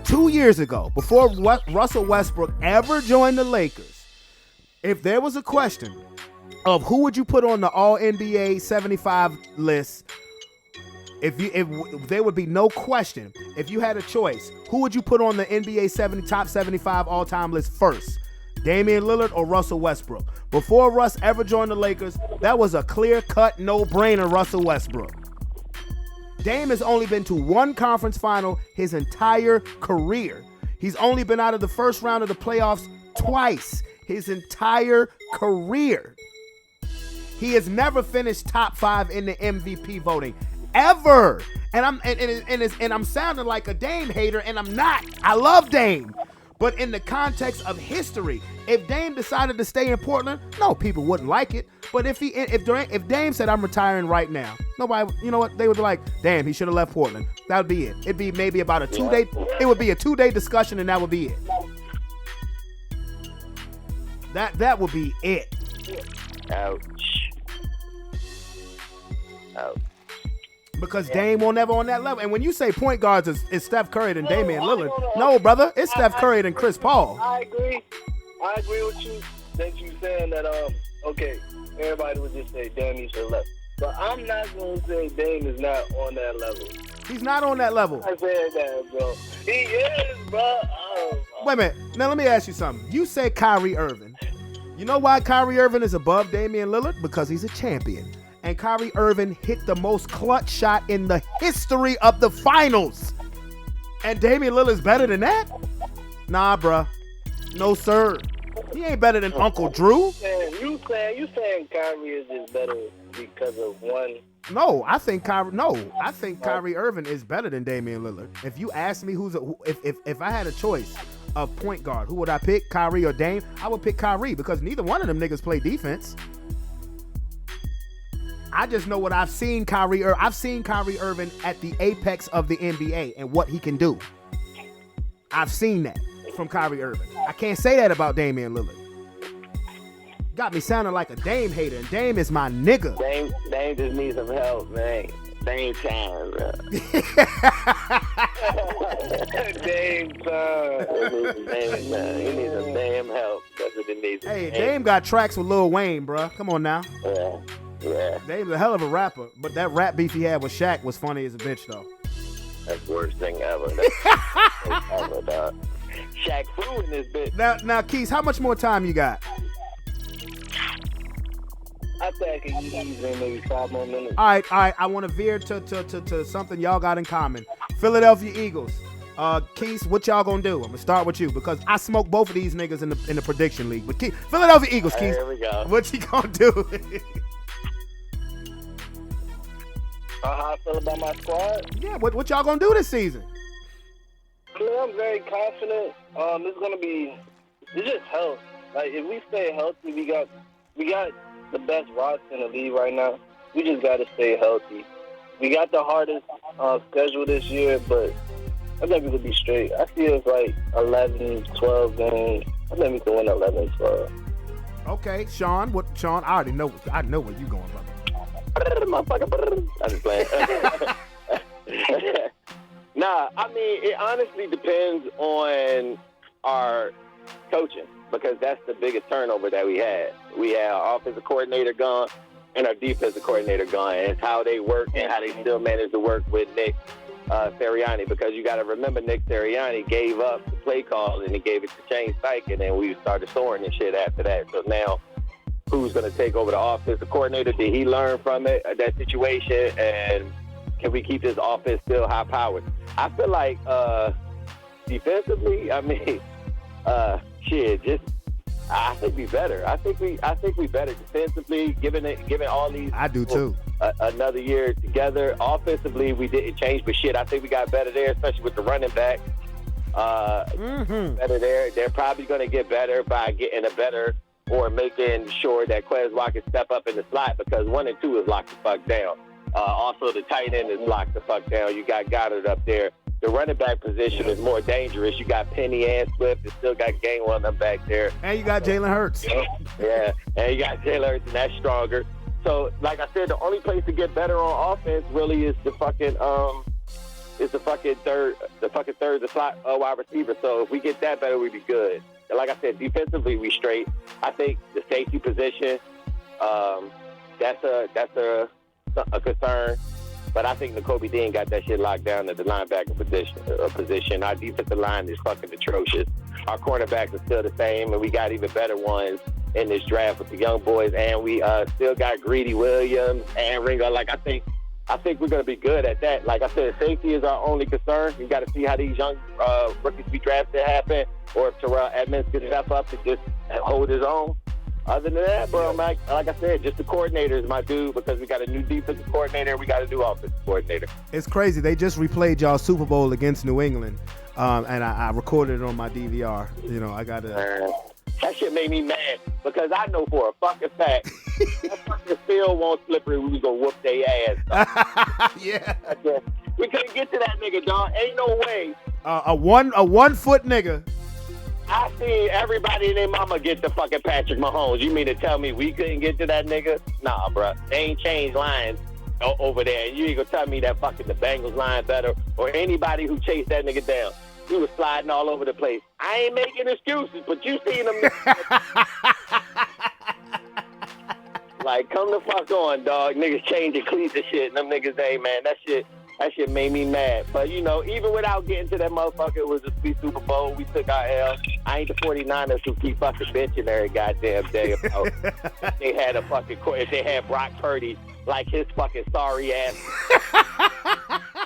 2 years ago, before Russell Westbrook ever joined the Lakers. If there was a question of who would you put on the All NBA 75 list, if there would be no question, if you had a choice, who would you put on the NBA top 75 all-time list first? Damian Lillard or Russell Westbrook. Before Russ ever joined the Lakers, that was a clear-cut no-brainer Russell Westbrook. Dame has only been to one conference final his entire career. He's only been out of the first round of the playoffs twice his entire career. He has never finished top 5 in the MVP voting ever. And I'm sounding like a Dame hater, and I'm not. I love Dame. But in the context of history, if Dame decided to stay in Portland, no, people wouldn't like it. But if Dame said, I'm retiring right now, nobody, you know what, they would be like, damn, he should have left Portland. That would be it. It'd be maybe about a 2-day, it would be a 2-day discussion, and that would be it. That would be it. Ouch. Because Dame won't ever on that level. And when you say point guards is Steph Curry and Damian Lillard, no, brother, it's Steph Curry and Chris Paul. I agree with you that you saying that, okay, everybody would just say, damn, he should have left. But I'm not going to say Dame is not on that level. He's not on that level. I said that, bro. He is, bro. Wait a minute. Now, let me ask you something. You say Kyrie Irving. You know why Kyrie Irving is above Damian Lillard? Because he's a champion. And Kyrie Irving hit the most clutch shot in the history of the finals. And Damian Lillard's better than that? Nah, bruh. No, sir. He ain't better than Uncle Drew. You saying Kyrie is just better because of one? No, I think Kyrie Irving is better than Damian Lillard. If you ask me if I had a choice of point guard, who would I pick, Kyrie or Dame? I would pick Kyrie because neither one of them niggas play defense. I just know what I've seen I've seen Kyrie Irving at the apex of the NBA and what he can do. I've seen that from Kyrie Irving. I can't say that about Damian Lillard. Got me sounding like a Dame hater, and Dame is my nigga. Dame just needs some help, man. Dame time, bro. Dame time. He needs some damn help. That's what he needs. Hey, Dame got tracks with Lil Wayne, bro. Come on now. Yeah. Dame's a hell of a rapper, but that rap beef he had with Shaq was funny as a bitch, though. That's the worst thing ever. Ever, dog. Shaq flew in this bitch. Now, Keith, how much more time you got? I think I can use in maybe 5 more minutes. All right. I want to veer to something y'all got in common. Philadelphia Eagles. Keith, what y'all gonna do? I'm gonna start with you because I smoked both of these niggas in the prediction league. But Keith, Philadelphia Eagles, Keith. Here we go. What you gonna do? How I feel about my squad? Yeah, what y'all gonna do this season? I'm very confident. It's just health. Like if we stay healthy, we got the best roster in the league right now. We just gotta stay healthy. We got the hardest schedule this year, but I think we could be straight. I see us like 11, 12 games. I think we can win 11, 12. Okay, Sean, I already know. I know where you going, brother. I'm just playing. Nah, I mean, it honestly depends on our coaching because that's the biggest turnover that we had. We had our offensive coordinator gone and our defensive coordinator gone. And it's how they work and how they still manage to work with Nick Sirianni because you got to remember Nick Sirianni gave up the play call and he gave it to Shane Steichen and then we started soaring and shit after that. So now who's going to take over the offensive coordinator? Did he learn from it, that situation? And can we keep this offense still high-powered? I feel like defensively, I mean, I think we better. I think we better defensively, given all these. I do too. Another year together. Offensively, we didn't change, but shit, I think we got better there, especially with the running back. Better there. They're probably going to get better by getting a better or making sure that Quez Walker can step up in the slot because 1 and 2 is locked the fuck down. Also, the tight end is locked the fuck down. You got Goddard up there. The running back position is more dangerous. You got Penny and Swift. You still got Gainwell them back there. And you got Jalen Hurts. Yeah, and you got Jalen Hurts, and that's stronger. So, like I said, the only place to get better on offense really is the fucking third, the slot wide receiver. So if we get that better, we'd be good. And like I said, defensively we straight. I think the safety position, that's a concern. But I think N'Kobe Dean got that shit locked down at the linebacker position. Our defensive line is fucking atrocious. Our cornerbacks are still the same, and we got even better ones in this draft with the young boys. And we still got Greedy Williams and Ringo. Like, I think we're going to be good at that. Like I said, safety is our only concern. You got to see how these young rookies we drafted happen, or if Terrell Edmonds can step up and just hold his own. Other than that, bro, like I said, just the coordinator is my dude, because we got a new defensive coordinator and we got a new offensive coordinator. It's crazy. They just replayed y'all Super Bowl against New England, and I recorded it on my DVR. You know, I got to... That shit made me mad, because I know for a fucking fact that fucking field won't slippery. We gonna whoop their ass. Yeah. We couldn't get to that nigga, dog. Ain't no way. A 1 foot nigga. I seen everybody and their mama get to fucking Patrick Mahomes. You mean to tell me we couldn't get to that nigga? Nah, bro. They ain't changed lines over there. And you ain't gonna tell me that fucking the Bengals line better, or anybody who chased that nigga down. He was sliding all over the place. I ain't making excuses, but you seen him. Like, come the fuck on, dog. Niggas changing cleats and shit. And them niggas, hey, man, that shit made me mad. But, you know, even without getting to that motherfucker, it was a sweet Super Bowl. We took our L. I ain't the 49ers who keep fucking bitching every goddamn day about if they had a fucking court, if they had Brock Purdy, like his fucking sorry ass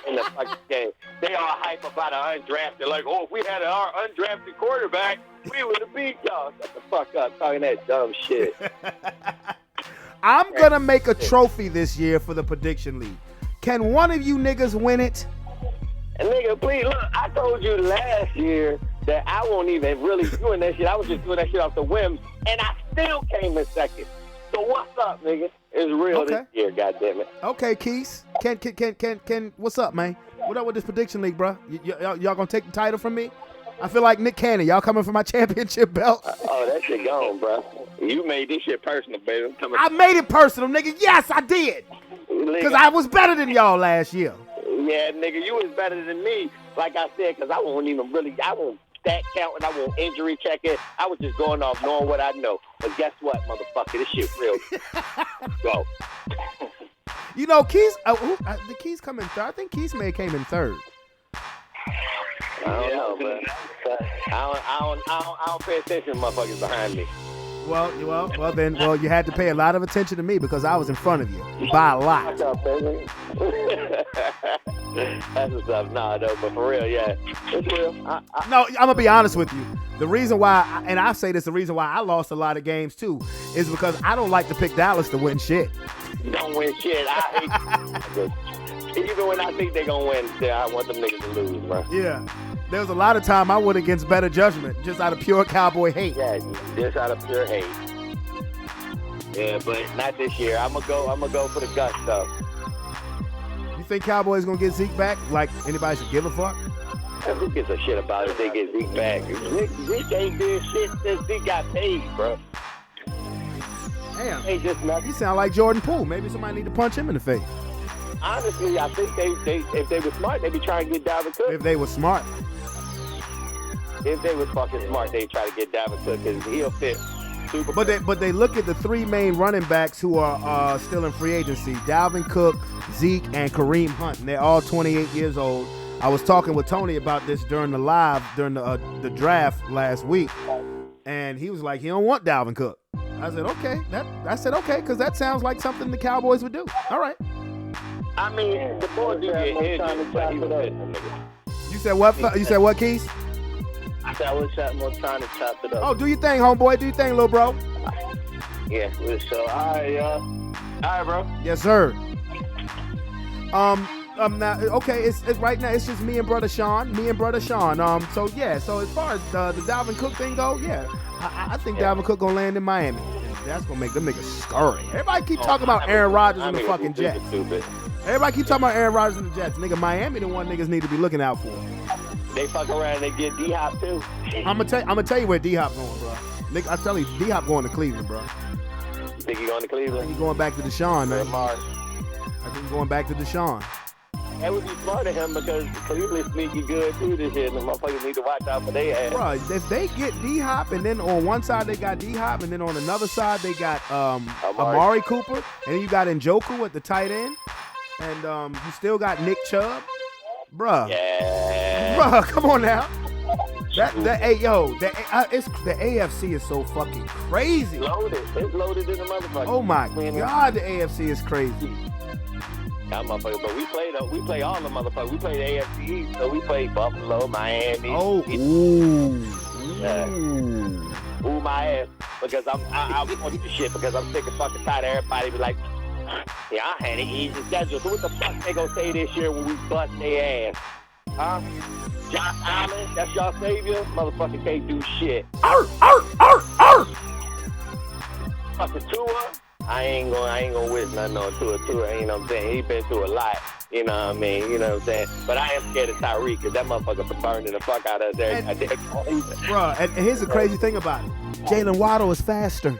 in the fucking game. They all hype about an undrafted, like, oh, if we had our undrafted quarterback, we would have beat y'all. Shut the fuck up, talking that dumb shit. I'm going to make a trophy this year for the Prediction League. Can one of you niggas win it? And nigga, please, look, I told you last year that I won't even really doing that shit. I was just doing that shit off the whim, and I still came in second. So what's up, nigga? It's real this year, goddammit. Okay, Keith. Can, what's up, man? What up with this Prediction League, bro? Y'all gonna take the title from me? I feel like Nick Cannon. Y'all coming for my championship belt? Oh, that shit gone, bro. You made this shit personal, baby. I made it personal, nigga. Yes, I did. Because I was better than y'all last year. Yeah, nigga, you was better than me. Like I said, because I won't stat count and I won't injury check it. I was just going off knowing what I know. But guess what, motherfucker? This shit real. Go. You know, Keith, the Keith come in third. I think Keith may have came in third. I don't know, man. I don't pay attention to motherfuckers behind me. Well, you had to pay a lot of attention to me because I was in front of you by a lot. What's up, baby? That's what's up. Nah, no, but for real, yeah. It's real. No, I'm going to be honest with you. The reason why, and I say this, the reason why I lost a lot of games too, is because I don't like to pick Dallas to win shit. Don't win shit. I hate even when I think they're going to win, I want them niggas to lose, bro. Yeah. There was a lot of time I went against better judgment, just out of pure Cowboy hate. Yeah, just out of pure hate. Yeah, but not this year. I'm gonna go for the guts, though. You think Cowboys gonna get Zeke back? Like anybody should give a fuck? Who gives a shit about if they get Zeke back? Zeke ain't did shit since Zeke got paid, bro. Damn. Ain't just nothing. You sound like Jordan Poole. Maybe somebody need to punch him in the face. Honestly, I think they if they were smart, they'd be trying to get Dalvin Cook. If they were smart. If they was fucking smart, they'd try to get Dalvin Cook because he'll fit super. But they look at the three main running backs who are still in free agency: Dalvin Cook, Zeke, and Kareem Hunt. And they're all 28 years old. I was talking with Tony about this during the draft last week, and he was like, he don't want Dalvin Cook. I said, okay. Because that sounds like something the Cowboys would do. All right. I mean, the boy do get injured, but he was missing, nigga. You said what? You said what, Keith? I said I wish I had more time to chop it up. Oh, do your thing, homeboy. Do your thing, little bro. Yeah, so all right, y'all. All right, bro. Yes, sir. Now, okay, it's right now. It's just me and brother Sean. So yeah. So as far as the Dalvin Cook thing go, yeah, I think Dalvin Cook gonna land in Miami. That's gonna make them niggas scurry. Everybody keep talking about Aaron Rodgers and the fucking Jets. Everybody keep talking about Aaron Rodgers and the Jets. Nigga, Miami the one niggas need to be looking out for. They fuck around and they get D-Hop too. I'm gonna tell you where D-Hop going, bro. Nigga, I tell you, D-Hop going to Cleveland, bro. You think he going to Cleveland? He going back to Deshaun, man. March. I think he's going back to Deshaun. That would be smart of him because Cleveland's sneaky good too this year. And the motherfuckers need to watch out for their ass. Bro, if they get D-Hop and then on one side they got D-Hop and then on another side they got Amari Cooper and then you got Njoku at the tight end. And you still got Nick Chubb, bruh. Yeah. Bruh, come on now. The AFC is so fucking crazy. Loaded. It's loaded in the motherfucker. Oh my God, the AFC is crazy. That motherfucker, but we play all the motherfuckers. We play the AFC East, so we play Buffalo, Miami. Oh, Yeah. Ooh, my ass. Because I want this shit because I'm sick and fucking tired of everybody be like, yeah, I had an easy schedule. So what the fuck they gonna say this year when we bust their ass? Huh? Josh Allen, that's y'all savior? Motherfucker can't do shit. Fucking Tua, I ain't gonna wish nothing on Tua. You know what I'm saying? He been through a lot. You know what I mean? You know what I'm saying? But I am scared of Tyreek because that motherfucker been burning the fuck out of there. Bro, and here's the crazy thing about it. Jalen Waddle is faster.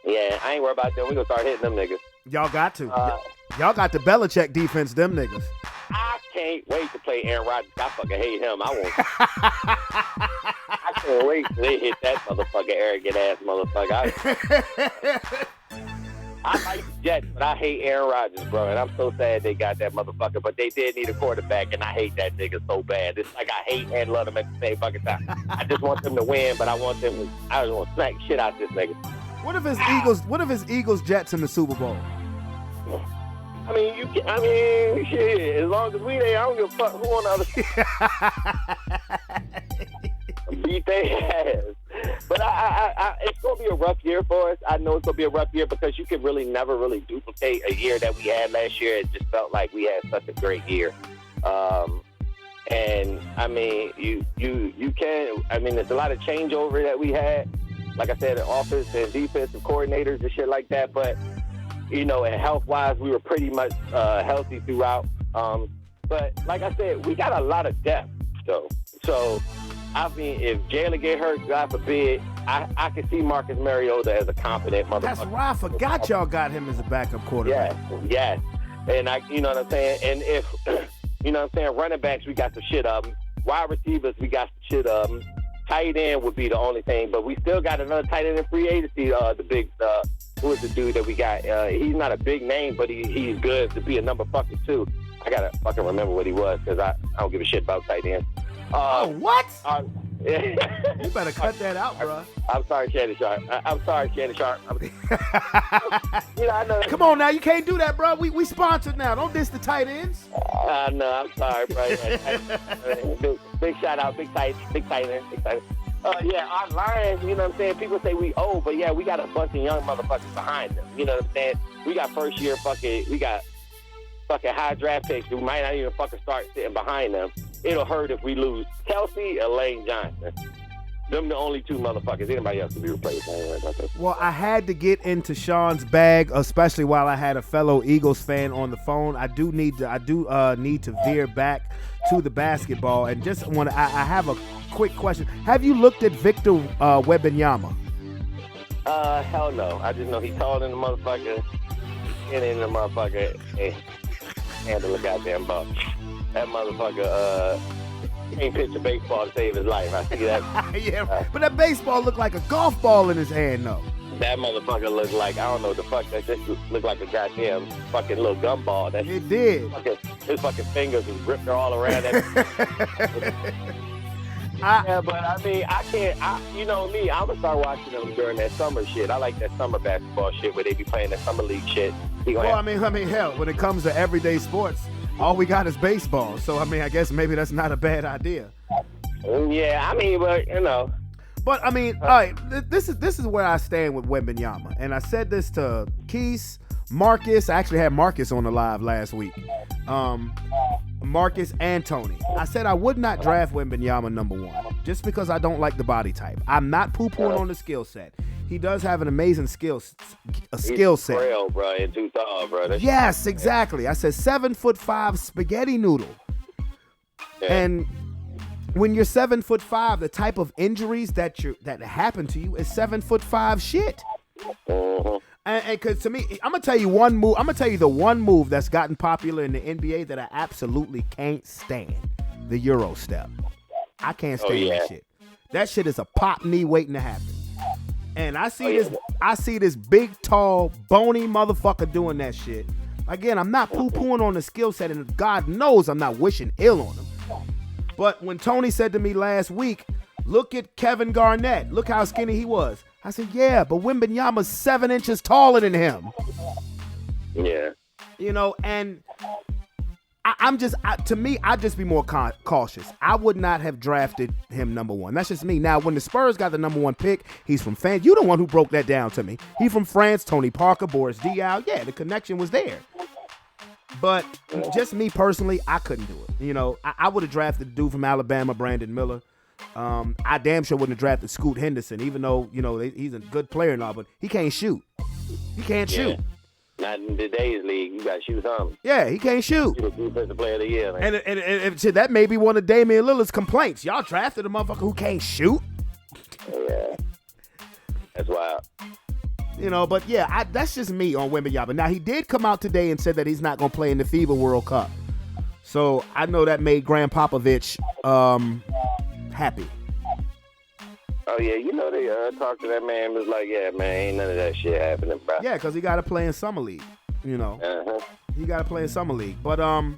Yeah, I ain't worried about them. We gonna start hitting them niggas. Y'all got to. Y'all got the Belichick defense, them niggas. I can't wait to play Aaron Rodgers. I fucking hate him. I can't wait till they hit that motherfucker, arrogant ass motherfucker. I like the Jets, but I hate Aaron Rodgers, bro. And I'm so sad they got that motherfucker. But they did need a quarterback, and I hate that nigga so bad. It's like I hate and love them at the same fucking time. I just want them to win, but I just want to smack shit out this nigga. What if his Eagles Jets in the Super Bowl? I mean, shit. As long as we there, I don't give a fuck who on the other side. Beat their ass. But I it's gonna be a rough year for us. I know it's gonna be a rough year because you can really never really duplicate a year that we had last year. It just felt like we had such a great year. And I mean, you can. I mean, there's a lot of changeover that we had. Like I said, the offense and defensive coordinators and shit like that. But you know, and health-wise, we were pretty much healthy throughout. But like I said, we got a lot of depth, though. So, I mean, if Jalen get hurt, God forbid, I can see Marcus Mariota as a competent motherfucker. That's right. I forgot y'all got him as a backup quarterback. Yes. And you know what I'm saying? And if, you know what I'm saying, running backs, we got some shit of them. Wide receivers, we got some shit of them. Tight end would be the only thing. But we still got another tight end in free agency, the big, who is the dude that we got? He's not a big name, but he's good to be a number fucking 2. I gotta fucking remember what he was because I don't give a shit about tight end. What? You better cut that out, bro. I'm sorry, Shannon Sharp. I'm sorry, Shannon Sharp. You know, I know. Come on now, you can't do that, bro. We sponsored now. Don't diss the tight ends. No, I'm sorry, bro. Big shout out, big tight end. Yeah, our line, you know what I'm saying? People say we old, but yeah, we got a bunch of young motherfuckers behind them. You know what I'm saying? We got we got fucking high draft picks who might not even fucking start sitting behind them. It'll hurt if we lose Kelsey or Lane Johnson. Them the only 2 motherfuckers. Anybody else to be replaced. I ain't worried about that. Well, I had to get into Sean's bag, especially while I had a fellow Eagles fan on the phone. I do need to veer back to the basketball and just I have a quick question. Have you looked at Victor Wembanyama? Hell no. I just know he taller than the motherfucker. And in the motherfucker handle a goddamn ball. That motherfucker can't pitch a baseball to save his life. I see that. Yeah, but that baseball looked like a golf ball in his hand, though. That motherfucker looked like, I don't know what the fuck, that just looked like a goddamn fucking little gumball. It did. His fucking fingers was ripped all around that. Yeah, but I mean, you know me, I'm gonna start watching them during that summer shit. I like that summer basketball shit where they be playing that summer league shit. Well, I mean, hell, when it comes to everyday sports, all we got is baseball. So, I mean, I guess maybe that's not a bad idea. Yeah, I mean, but, you know. But, I mean, all right, this is where I stand with Wembanyama. And I said this to Keith, Marcus. I actually had Marcus on the live last week. Marcus and Tony. I said I would not draft Wembanyama number 1 just because I don't like the body type. I'm not poo-pooing on the skill set. He does have an amazing skill set. He's frail, bro, and too tall, bro. Yes, exactly. I said 7'5" spaghetti noodle. Yeah. And when you're 7'5", the type of injuries that happen to you is 7'5" shit. Mm-hmm. And because to me, I'm gonna tell you one move. I'm gonna tell you the one move that's gotten popular in the NBA that I absolutely can't stand: the Euro step. I can't stand that shit. That shit is a pop knee waiting to happen. And I see this big, tall, bony motherfucker doing that shit. Again, I'm not poo-pooing on the skill set, and God knows I'm not wishing ill on him. But when Tony said to me last week, look at Kevin Garnett, look how skinny he was. I said, yeah, but Wembanyama's 7 inches taller than him. Yeah. You know, and to me, I'd just be more cautious. I would not have drafted him number 1. That's just me. Now, when the Spurs got the number 1 pick, he's from France. You the one who broke that down to me. He's from France, Tony Parker, Boris Diaw. Yeah, the connection was there. But just me personally, I couldn't do it. You know, I would have drafted the dude from Alabama, Brandon Miller. I damn sure wouldn't have drafted Scoot Henderson, even though, you know, he's a good player and all, but he can't shoot. He can't shoot. Not in today's league. You got to shoot something. Yeah, he can't shoot. He's the defensive player of the year, man. And shit, that may be one of Damian Lillard's complaints. Y'all drafted a motherfucker who can't shoot. Yeah. That's wild. You know, but yeah, that's just me on Wembanyama. Now, he did come out today and said that he's not going to play in the FIBA World Cup. So I know that made Graham Popovich happy. Oh, yeah, you know, they talked to that man, was like, yeah, man, ain't none of that shit happening, bro. Yeah, because he got to play in Summer League, you know. Uh-huh. He got to play in Summer League. But, how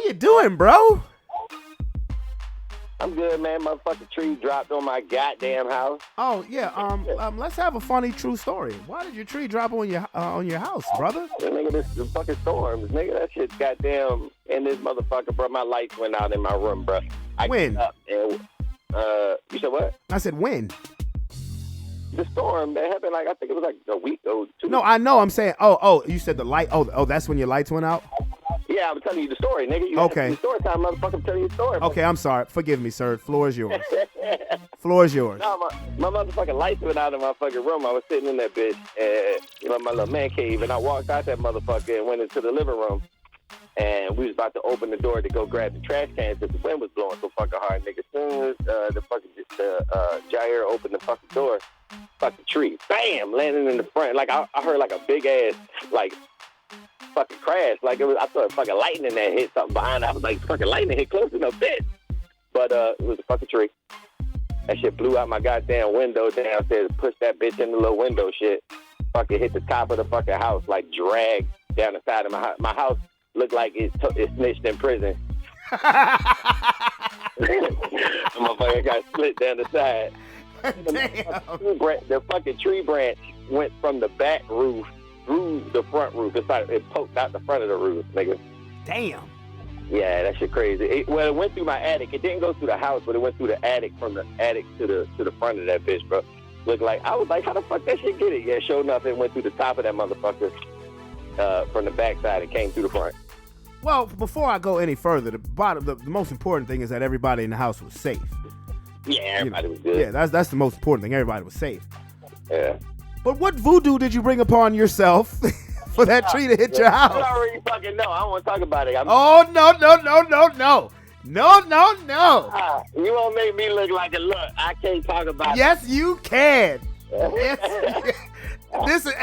you doing, bro? I'm good, man. Motherfucking tree dropped on my goddamn house. Oh, yeah, let's have a funny true story. Why did your tree drop on your house, brother? Yeah, nigga, the fucking storms. Nigga, that shit goddamn in this motherfucker, bro. My lights went out in my room, bro. When? You said what? I said when? The storm that happened, like, I think it was like a week or 2. No, I know. I'm saying, you said the light. Oh, that's when your lights went out? Yeah, I'm telling you the story, nigga. You okay. The story time, motherfucker. I'm telling you the story. Okay, I'm sorry. Forgive me, sir. Floor is yours. Floor is yours. No, my motherfucking lights went out in my fucking room. I was sitting in that bitch, and, you know, my little man cave, and I walked out that motherfucker and went into the living room. And we was about to open the door to go grab the trash cans because the wind was blowing so fucking hard, nigga. As soon as the Jair opened the fucking door, fucking tree, bam, landing in the front. Like, I heard like a big ass, like, fucking crash. Like, I thought fucking lightning that hit something behind. I was like, fucking lightning hit close enough, bitch. But it was a fucking tree. That shit blew out my goddamn window downstairs, pushed that bitch in the little window shit. Fucking hit the top of the fucking house, like dragged down the side of my house. My house looked like it snitched in prison. The motherfucker got split down the side. The fucking tree branch went from the back roof through the front roof. It's like it poked out the front of the roof, nigga. Damn. Yeah, that shit crazy. It went through my attic. It didn't go through the house, but it went through the attic, from the attic to the front of that bitch, bro. Looked like, I was like, how the fuck that shit get it? Yeah, sure enough, it went through the top of that motherfucker from the backside and came through the front. Well, before I go any further, the most important thing is that everybody in the house was safe. Yeah, everybody was good. Yeah, that's the most important thing. Everybody was safe. Yeah. But what voodoo did you bring upon yourself for that tree to hit your house? You already fucking know. I don't want to talk about it. Oh, no. No. You won't make me look like a look. I can't talk about it. Yes, you can. Yes. This is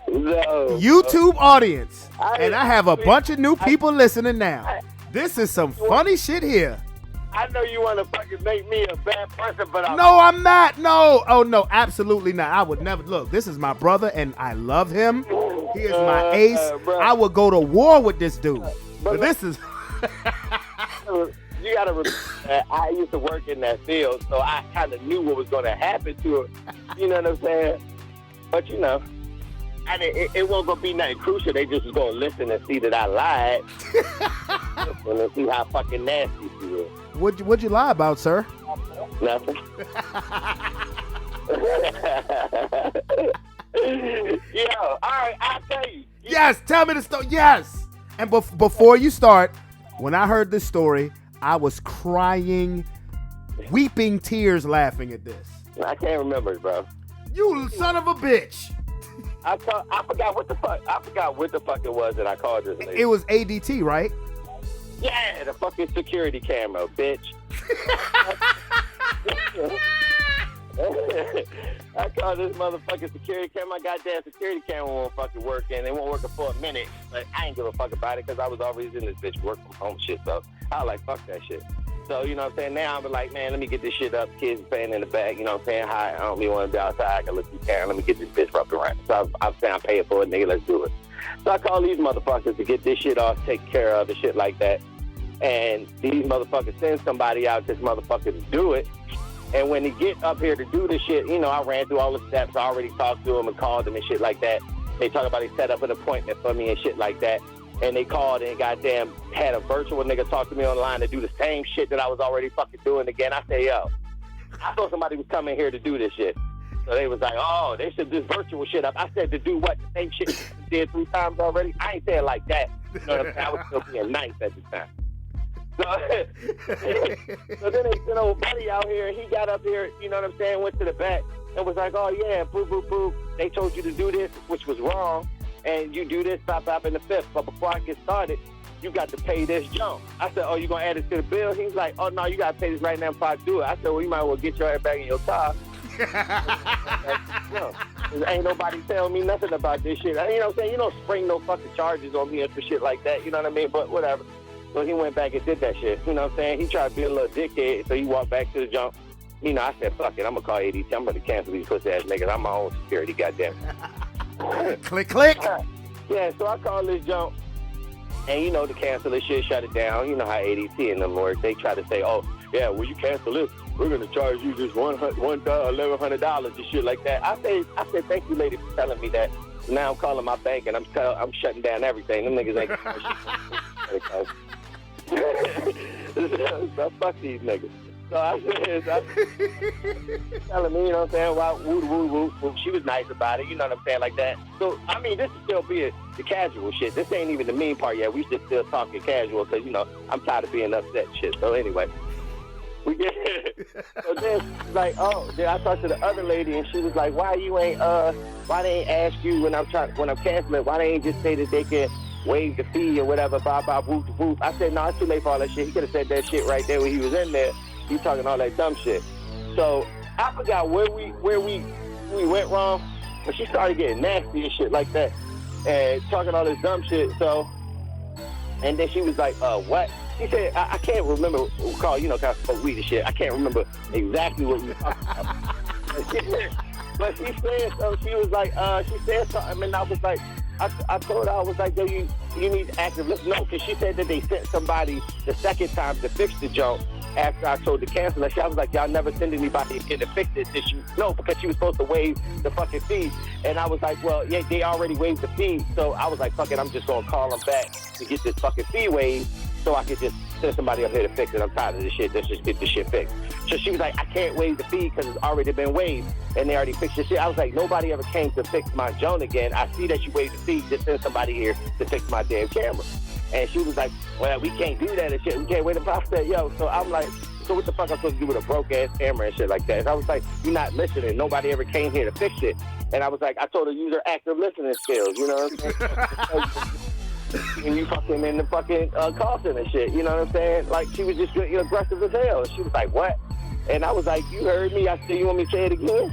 No. YouTube audience. And I have a bunch of new people listening now. This is some funny shit here. I know you want to fucking make me a bad person, but No, I'm not. No. Oh, no, absolutely not. I would never. Look, this is my brother, and I love him. He is my ace. I would go to war with this dude. But this is... You got to remember that I used to work in that field, so I kind of knew what was going to happen to her. You know what I'm saying? But, you know, it wasn't going to be nothing crucial. They just was going to listen and see that I lied. And see how fucking nasty she is. What'd you lie about, sir? Nothing. Yo, all right, I'll tell you. Yes, tell me the story. Yes. And before you start, when I heard this story, I was crying, weeping tears laughing at this. I can't remember it, bro. You son of a bitch. I forgot what the fuck it was that I called this lady. It was ADT, right? Yeah, the fucking security camera, bitch. I called this motherfucking security camera. My goddamn security camera won't fucking work, and it won't work for a minute. But I ain't give a fuck about it because I was always in this bitch work from home shit. So I was like, fuck that shit. So, you know what I'm saying? Now I'm like, man, let me get this shit up. Kids playing in the back, you know what I'm saying? Hi, I don't even want to be outside. I can look through camera. Let me get this bitch up and running. So I'm saying I'm paying for it, nigga. Let's do it. So I call these motherfuckers to get this shit off, take care of, and shit like that. And these motherfuckers send somebody out, this motherfucker to do it. And when they get up here to do this shit, you know, I ran through all the steps. I already talked to them and called them and shit like that. They talk about they set up an appointment for me and shit like that. And they called and goddamn had a virtual nigga talk to me online to do the same shit that I was already fucking doing again. I say, yo, I thought somebody was coming here to do this shit. So they was like, oh, they should do virtual shit up. I said, to do what? The same shit you did 3 times already? I ain't saying like that. You know what I'm saying? I was still being nice at the time. So then they sent old buddy out here, and he got up here, you know what I'm saying, went to the back and was like, oh, yeah, boo, boo, boo. They told you to do this, which was wrong, and you do this, stop, in the 5th. But before I get started, you got to pay this jump. I said, oh, you going to add it to the bill? He's like, oh, no, you got to pay this right now before I do it. I said, well, you might as well get your ass back in your car. Ain't nobody telling me nothing about this shit. You know what I'm saying? You don't spring no fucking charges on me for shit like that. You know what I mean? But whatever. So he went back and did that shit. You know what I'm saying? He tried to be a little dickhead, so he walked back to the jump. You know, I said, fuck it, I'm going to call ADT. I'm going to cancel these pussy-ass niggas. I'm my own security, goddamn. Click, click. Yeah, so I called this jump, and you know, to cancel this shit, shut it down. You know how ADT and them work. They try to say, oh, yeah, well, you cancel this, we're going to charge you just $1,100 and shit like that. I said, thank you, lady, for telling me that. Now I'm calling my bank, and I'm shutting down everything. Them niggas ain't so fuck these niggas. So I said, telling me, you know what I'm saying, well, woo. She was nice about it, you know what I'm saying, like that. So, I mean, this is still being the casual shit. This ain't even the mean part yet. We just still talking casual because, you know, I'm tired of being upset and shit. So anyway, we get so then like, oh, then I talked to the other lady and she was like, why they ain't ask you when I'm canceling, why they ain't just say that they can waive the fee or whatever, whoop. I said, no, it's too late for all that shit. He could have said that shit right there when he was in there. He talking all that dumb shit. So I forgot where we went wrong, but she started getting nasty and shit like that and talking all this dumb shit. So, and then she was like, what? She said, I can't remember, Carl, you know, kind of spoke weed and shit. I can't remember exactly what you were talking about. But she said, so she was like, she said something, and I was like, I told her, I was like, yo, you need active listen. No, because she said that they sent somebody the second time to fix the junk after I told to cancel it. I was like, y'all never send anybody in to fix it. No, because she was supposed to waive the fucking fee. And I was like, well, yeah, they already waived the fee. So I was like, fuck it, I'm just going to call them back to get this fucking fee waived so I could just send somebody up here to fix it. I'm tired of this shit. Let's just get this shit fixed. So she was like, I can't waive the fee because it's already been waived and they already fixed the shit. I was like, nobody ever came to fix my Joan again. I see that you waived the fee. Just send somebody here to fix my damn camera. And she was like, well, we can't do that and shit. We can't wait the process. Yo, so I'm like, so what the fuck I'm supposed to do with a broke-ass camera and shit like that? And I was like, you're not listening. Nobody ever came here to fix it. And I was like, I told her, use her active listening skills. You know what I'm saying? And you fucking in the fucking call center and shit, you know what I'm saying? Like, she was just aggressive as hell. She was like, what? And I was like, you heard me. I said, you want me to say it again?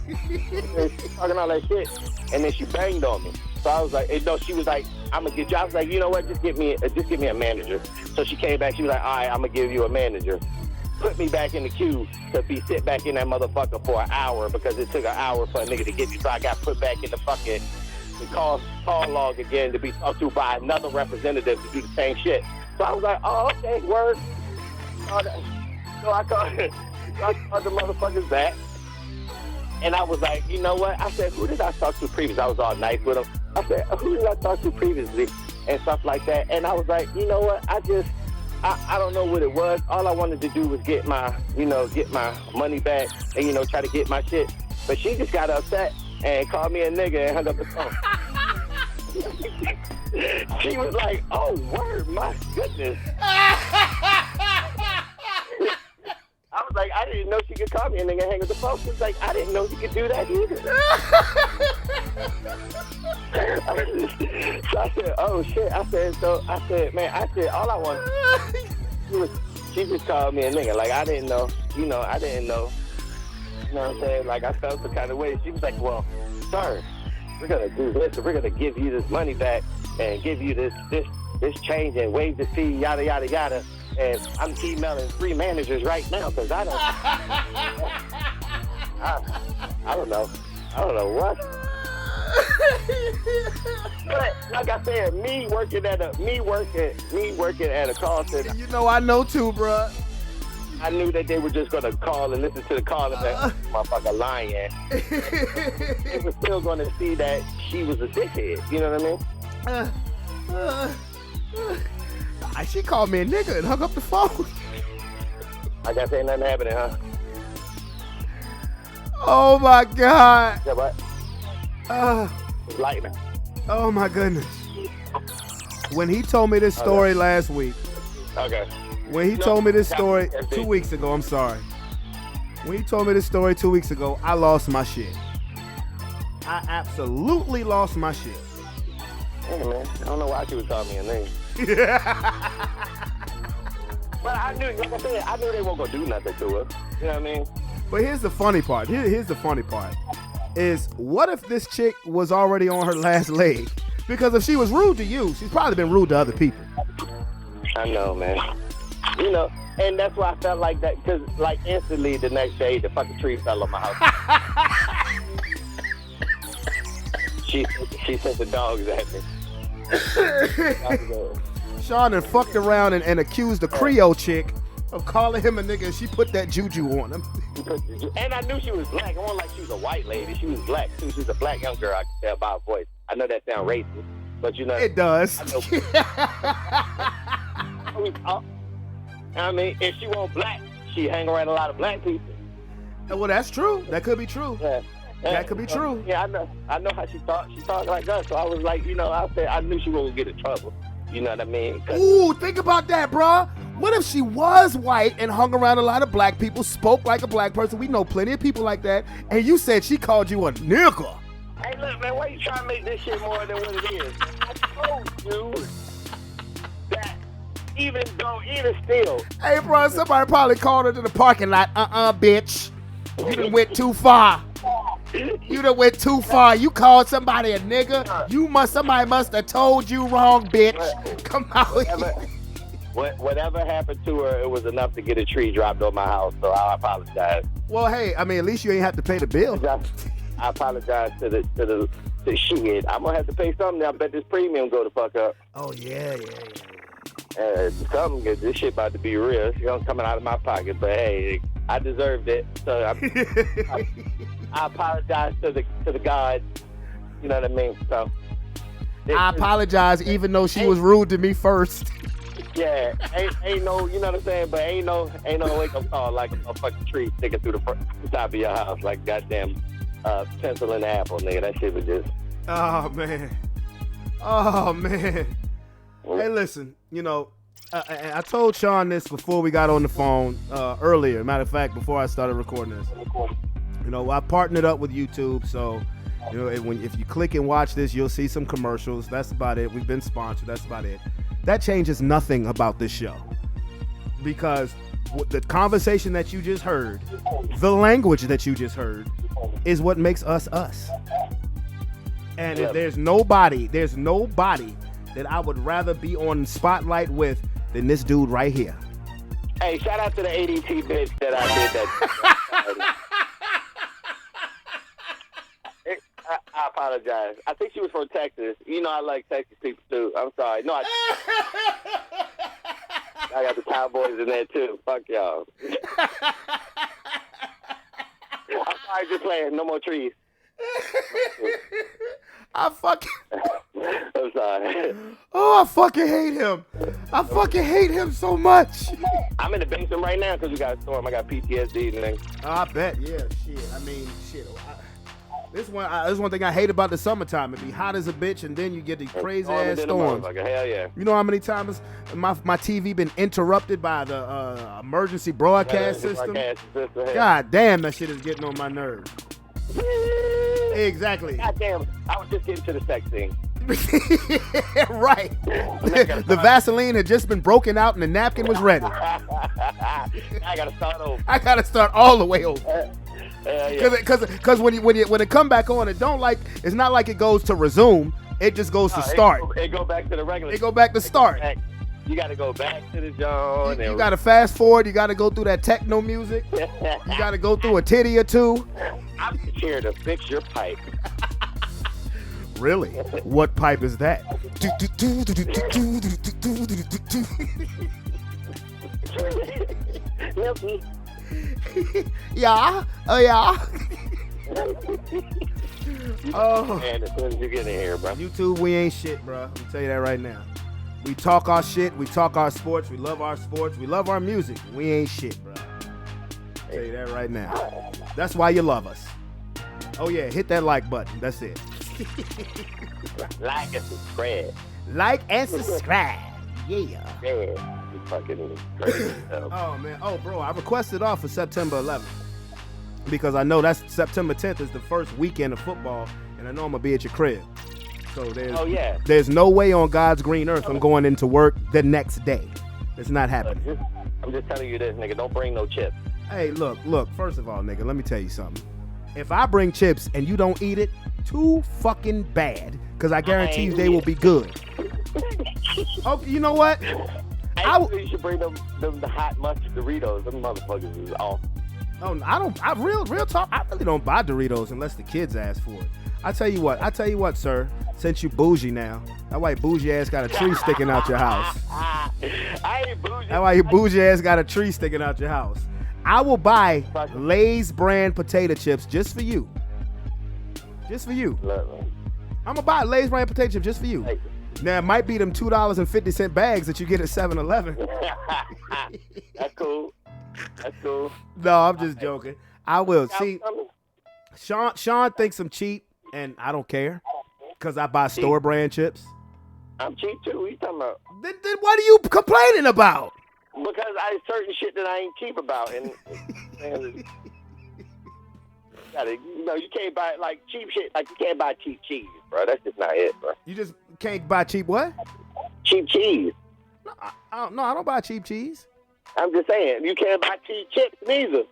And she talking all that shit. And then she banged on me. So I was like, no, she was like, I'm going to get you. I was like, you know what? Just give me a manager. So she came back. She was like, all right, I'm going to give you a manager. Put me back in the queue to be sit back in that motherfucker for an hour because it took an hour for a nigga to get me. So I got put back in the fucking call log again to be talked to by another representative to do the same shit. So I was like, oh, okay, word. So I called the motherfuckers back. And I was like, you know what? I said, who did I talk to previously? I was all nice with him. I said, who did I talk to previously? And stuff like that. And I was like, you know what? I don't know what it was. All I wanted to do was get my money back and, try to get my shit. But she just got upset and called me a nigga and hung up the phone. She was like, oh, word, my goodness. I was like, I didn't know she could call me a nigga and hang up the phone. She was like, I didn't know she could do that either. So I said, oh, shit. I said, man, all I want she just called me a nigga. Like, I didn't know. I didn't know. You know what I'm saying? Like, I felt the kind of way. She was like, well, sir, we're going to do this, and we're going to give you this money back and give you this change and waive the fee, yada, yada, yada. And I'm emailing 3 managers right now because I don't know what. But like I said, me working at a call center, You know I know too, bruh. I knew that they were just gonna call and listen to the call and that motherfucker lying. They were still gonna see that she was a dickhead. You know what I mean? She called me a nigga and hung up the phone. I guess ain't nothing happening, huh? Oh my God. Yeah, but it's lightning. Oh my goodness. When he told me this story last week, Okay. when he told me this story 2 weeks ago, I'm sorry. When he told me this story 2 weeks ago, I lost my shit. I absolutely lost my shit. Hey man, I don't know why she was calling me a name. But I knew, like I said, I knew they weren't gonna do nothing to her. You know what I mean? But here's the funny part. Here's the funny part. Is what if this chick was already on her last leg? Because if she was rude to you, she's probably been rude to other people. I know, man. You know, and that's why I felt like that, because like instantly the next day, the fucking tree fell on my house. she sent the dogs at me. Sean had fucked around and accused the Creole chick of calling him a nigga, and she put that juju on him. And I knew she was black. It wasn't like she was a white lady. She was black too. She was a black young girl. I could tell by her voice. I know that sounds racist, but you know It does. I mean, if she wasn't black, she hang around a lot of black people. Well, that's true. That could be true. Yeah. That could be true. Yeah, I know how she talked. She talked like us. So I was like, you know, I knew she wouldn't get in trouble. You know what I mean? Ooh, think about that, bruh. What if she was white and hung around a lot of black people, spoke like a black person? We know plenty of people like that. And you said she called you a nigga. Hey, look, man, why you trying to make this shit more than what it is? I told you that even still. Hey, bro, somebody probably called her to the parking lot. Bitch. You done went too far. You done went too far. You called somebody a nigga. Somebody must have told you wrong, bitch. Come out here. Whatever happened to her, it was enough to get a tree dropped on my house, so I apologize. Well, hey, I mean, at least you ain't have to pay the bill. I apologize to the shit. I'm gonna have to pay something. I bet this premium go the fuck up. Oh, yeah. Something, this shit about to be real. It's gonna coming out of my pocket, but hey, I deserved it. So I apologize to the gods. You know what I mean? So I apologize, even though she was rude to me first. Yeah, ain't no, you know what I'm saying? But ain't no wake up call like a fucking tree sticking through the top of your house like goddamn pencil and apple, nigga. That shit was just. Oh man. Hey, listen, you know, I told Sean this before we got on the phone earlier. Matter of fact, before I started recording this. You know, I partnered up with YouTube, so you know, if you click and watch this, you'll see some commercials. That's about it. We've been sponsored. That's about it. That changes nothing about this show, because the conversation that you just heard, the language that you just heard, is what makes us us. And if there's nobody that I would rather be on spotlight with than this dude right here. Hey, shout out to the ADT bitch that I did that. I apologize. I think she was from Texas. You know I like Texas people too. I'm sorry. No, I got the Cowboys in there too. Fuck y'all. I'm sorry, just playing. No more trees. I'm sorry. Oh, I fucking hate him. I fucking hate him so much. I'm in the basement right now because we got a storm. I got PTSD and things. I bet. Yeah, shit. I mean, shit. This one thing I hate about the summertime. It be hot as a bitch, and then you get these crazy ass storms. Hell yeah. You know how many times my TV been interrupted by the emergency broadcast system? God damn, that shit is getting on my nerves. Exactly. God damn, I was just getting to the sex thing. Right. The Vaseline had just been broken out and the napkin was ready. I gotta start over. I gotta start all the way over. Yeah. Because when it come back on, it's not like it goes to resume. It just goes to start. It go back to the regular. It go back to start. You got to go back to the zone. You got to fast forward. You got to go through that techno music. You got to go through a titty or two. I'm here to fix your pipe. Really? What pipe is that? Milky. Yeah. Oh yeah. Oh. And as soon as you get in here, bro. YouTube, we ain't shit, bro. I'm tell you that right now. We talk our shit. We talk our sports. We love our sports. We love our music. We ain't shit, bro. I'll tell you that right now. That's why you love us. Oh yeah, hit that like button. That's it. Like and subscribe. Like and subscribe. Yeah. Yeah. You fucking crazy. Oh man. Oh bro, I requested off for September 11th because I know that's September 10th is the first weekend of football, and I know I'm gonna be at your crib. So there's no way on God's green earth I'm going into work the next day. It's not happening. I'm just telling you this, nigga. Don't bring no chips. Hey, look. First of all, nigga, let me tell you something. If I bring chips and you don't eat it, too fucking bad. Because I guarantee you they will be good. Okay, you know what? You should bring them the hot mustard Doritos. Them motherfuckers is off. Oh, real talk. I really don't buy Doritos unless the kids ask for it. I tell you what, sir. Since you bougie now, that why bougie ass got a tree sticking out your house. I ain't bougie. That why your bougie ass got a tree sticking out your house. I will buy Lay's brand potato chips just for you. Just for you. I'm gonna buy Lay's brand potato chips just for you. Now it might be them $2.50 bags that you get at 7-Eleven. That's cool. That's cool. No, I'm just joking. I will. See, Sean thinks I'm cheap, and I don't care because I buy store brand chips. I'm cheap too. What are you talking about? Then what are you complaining about? Because I certain shit that I ain't cheap about, and you can't buy like cheap shit. Like you can't buy cheap cheese, bro. That's just not it, bro. You just can't buy cheap what? Cheap cheese. No, I don't buy cheap cheese. I'm just saying you can't buy cheap chips neither.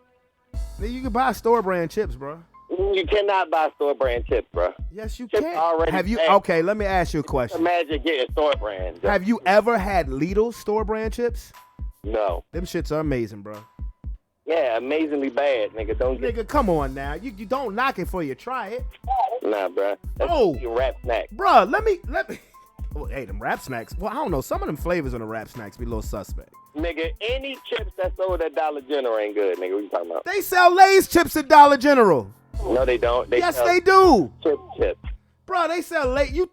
You can buy store brand chips, bro. You cannot buy store brand chips, bro. Yes, you chips can. Already have you? bad. Okay, let me ask you a question. Imagine getting store brand. Have you ever had Lidl store brand chips? No. Them shits are amazing, bro. Yeah, amazingly bad, nigga. Nigga, come on now. You don't knock it before you try it. Nah, bro. That's your rap snack. Bro, let me. Oh, hey, them rap snacks. Well, I don't know. Some of them flavors on the rap snacks be a little suspect. Nigga, any chips that's sold at Dollar General ain't good, nigga. What you talking about? They sell Lay's chips at Dollar General. No, they don't. Yes, they do. Chips. Bro, they sell Lay's. You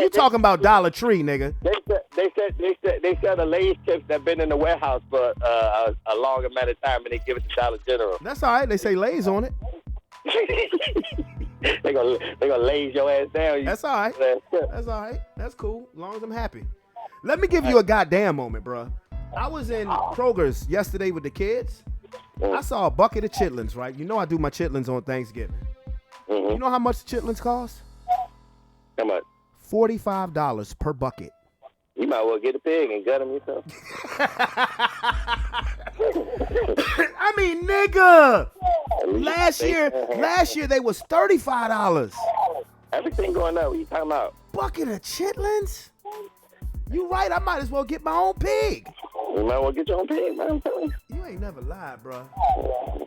talking about Dollar Tree, nigga? They sell the Lay's chips that been in the warehouse for a long amount of time, and they give it to Dollar General. That's all right. They say Lay's on it. they gonna laze your ass down. That's all right. That's all right. That's cool. As long as I'm happy. Let me give you a goddamn moment, bro. I was in Kroger's yesterday with the kids. I saw a bucket of chitlins, right? You know I do my chitlins on Thanksgiving. Mm-hmm. You know how much chitlins cost? How much? $45 per bucket. You might well get a pig and gut them yourself. I mean, nigga. Last year they was $35. Everything going up. What you talking about? Bucket of chitlins? You right. I might as well get my own pig. You might well get your own pig, man. I'm telling you. You ain't never lied, bro.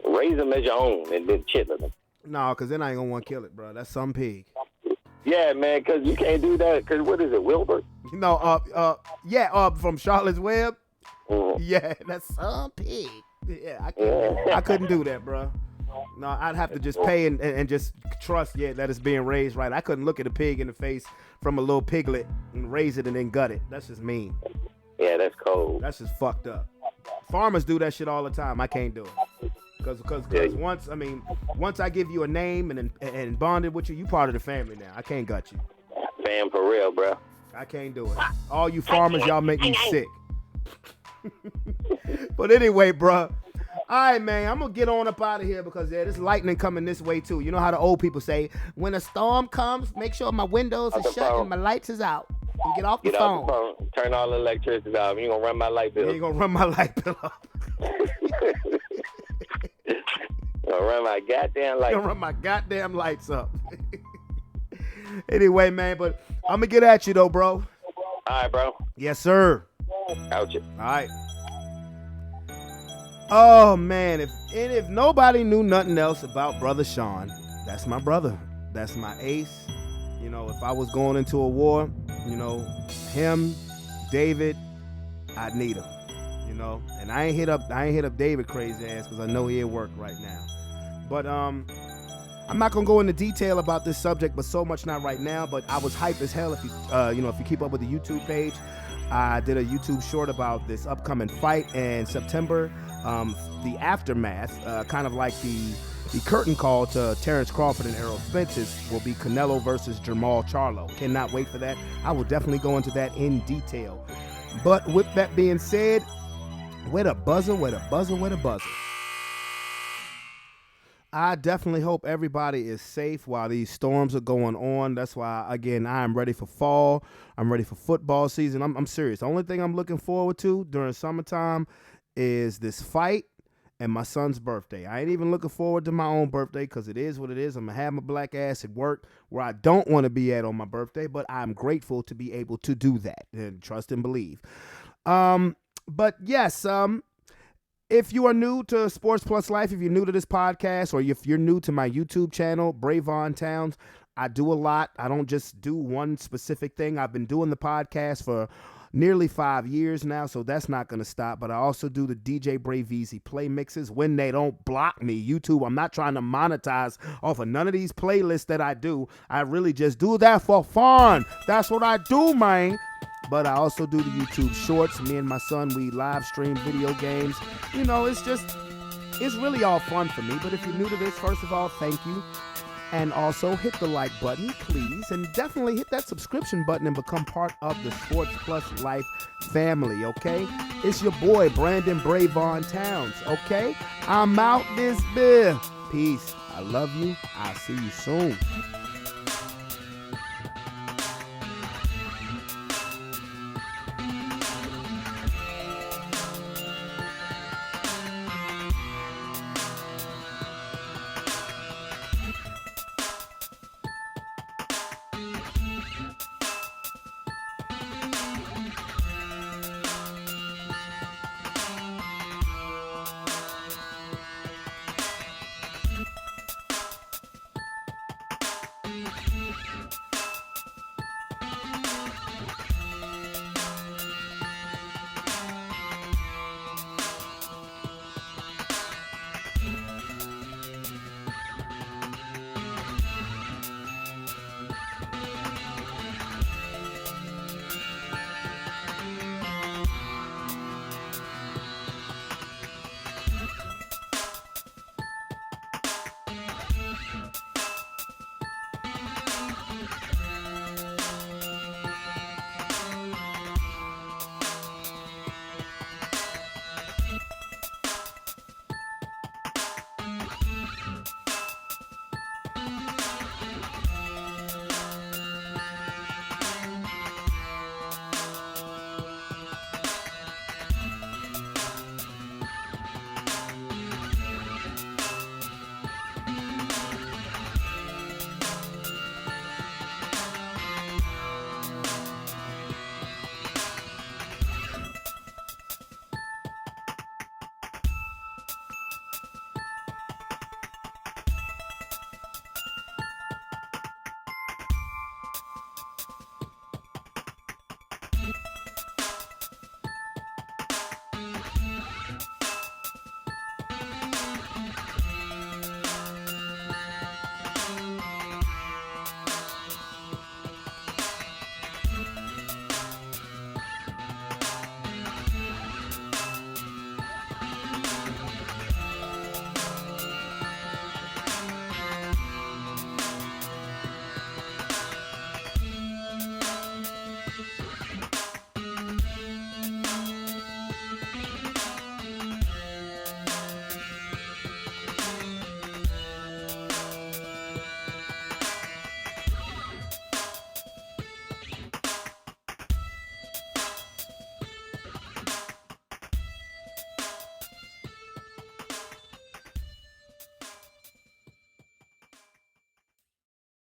Raise them as your own and then chitlin them. No, because then I ain't gonna want to kill it, bro. That's some pig. Yeah, man, because you can't do that. Because what is it, Wilbur? From Charlotte's Web. Mm-hmm. Yeah, that's some pig. Yeah, I couldn't do that, bro. No, I'd have to just pay and just trust, that it's being raised right. I couldn't look at a pig in the face from a little piglet and raise it and then gut it. That's just mean. Yeah, that's cold. That's just fucked up. Farmers do that shit all the time. I can't do it. Because once I give you a name and bonded with you, you part of the family now. I can't gut you. Fam, for real, bro. I can't do it. All you farmers, y'all make me sick. But anyway, bro. All right, man. I'm going to get on up out of here because there's lightning coming this way, too. You know how the old people say, when a storm comes, make sure my windows are shut and my lights is out. And get off the phone. Turn all the electricity off. You're going to run my light bill. You ain't going to run my light bill off. Gonna run my goddamn lights. Gonna run my goddamn lights up. Anyway, man, but I'm gonna get at you though, bro. All right, bro. Yes, sir. Ouch it. All right. Oh man, if nobody knew nothing else about Brother Sean, that's my brother. That's my ace. You know, if I was going into a war, you know, him, David, I'd need him. You know, and I ain't hit up David crazy ass because I know he at work right now. But I'm not gonna go into detail about this subject, but so much not right now. But I was hyped as hell. If you if you keep up with the YouTube page, I did a YouTube short about this upcoming fight in September. The aftermath, kind of like the curtain call to Terrence Crawford and Errol Spence will be Canelo versus Jermall Charlo. Cannot wait for that. I will definitely go into that in detail. But with that being said, where the buzzer. I definitely hope everybody is safe while these storms are going on. That's why, again, I am ready for fall. I'm ready for football season. I'm serious. The only thing I'm looking forward to during summertime is this fight and my son's birthday. I ain't even looking forward to my own birthday because it is what it is. I'm going to have my black ass at work where I don't want to be at on my birthday, but I'm grateful to be able to do that and trust and believe. But yes, if you are new to Sports Plus Life, if you're new to this podcast, or if you're new to my YouTube channel, Brevon Towns, I do a lot. I don't just do one specific thing. I've been doing the podcast for nearly 5 years now, so that's not going to stop. But I also do the DJ Braveezy play mixes when they don't block me. YouTube, I'm not trying to monetize off of none of these playlists that I do. I really just do that for fun. That's what I do, man. But I also do the YouTube shorts. Me and my son, we live stream video games. You know, it's really all fun for me. But if you're new to this, first of all, thank you. And also hit the like button, please. And definitely hit that subscription button and become part of the Sports Plus Life family, okay? It's your boy, Brandon Brevon Towns, okay? I'm out this beer. Peace. I love you. I'll see you soon.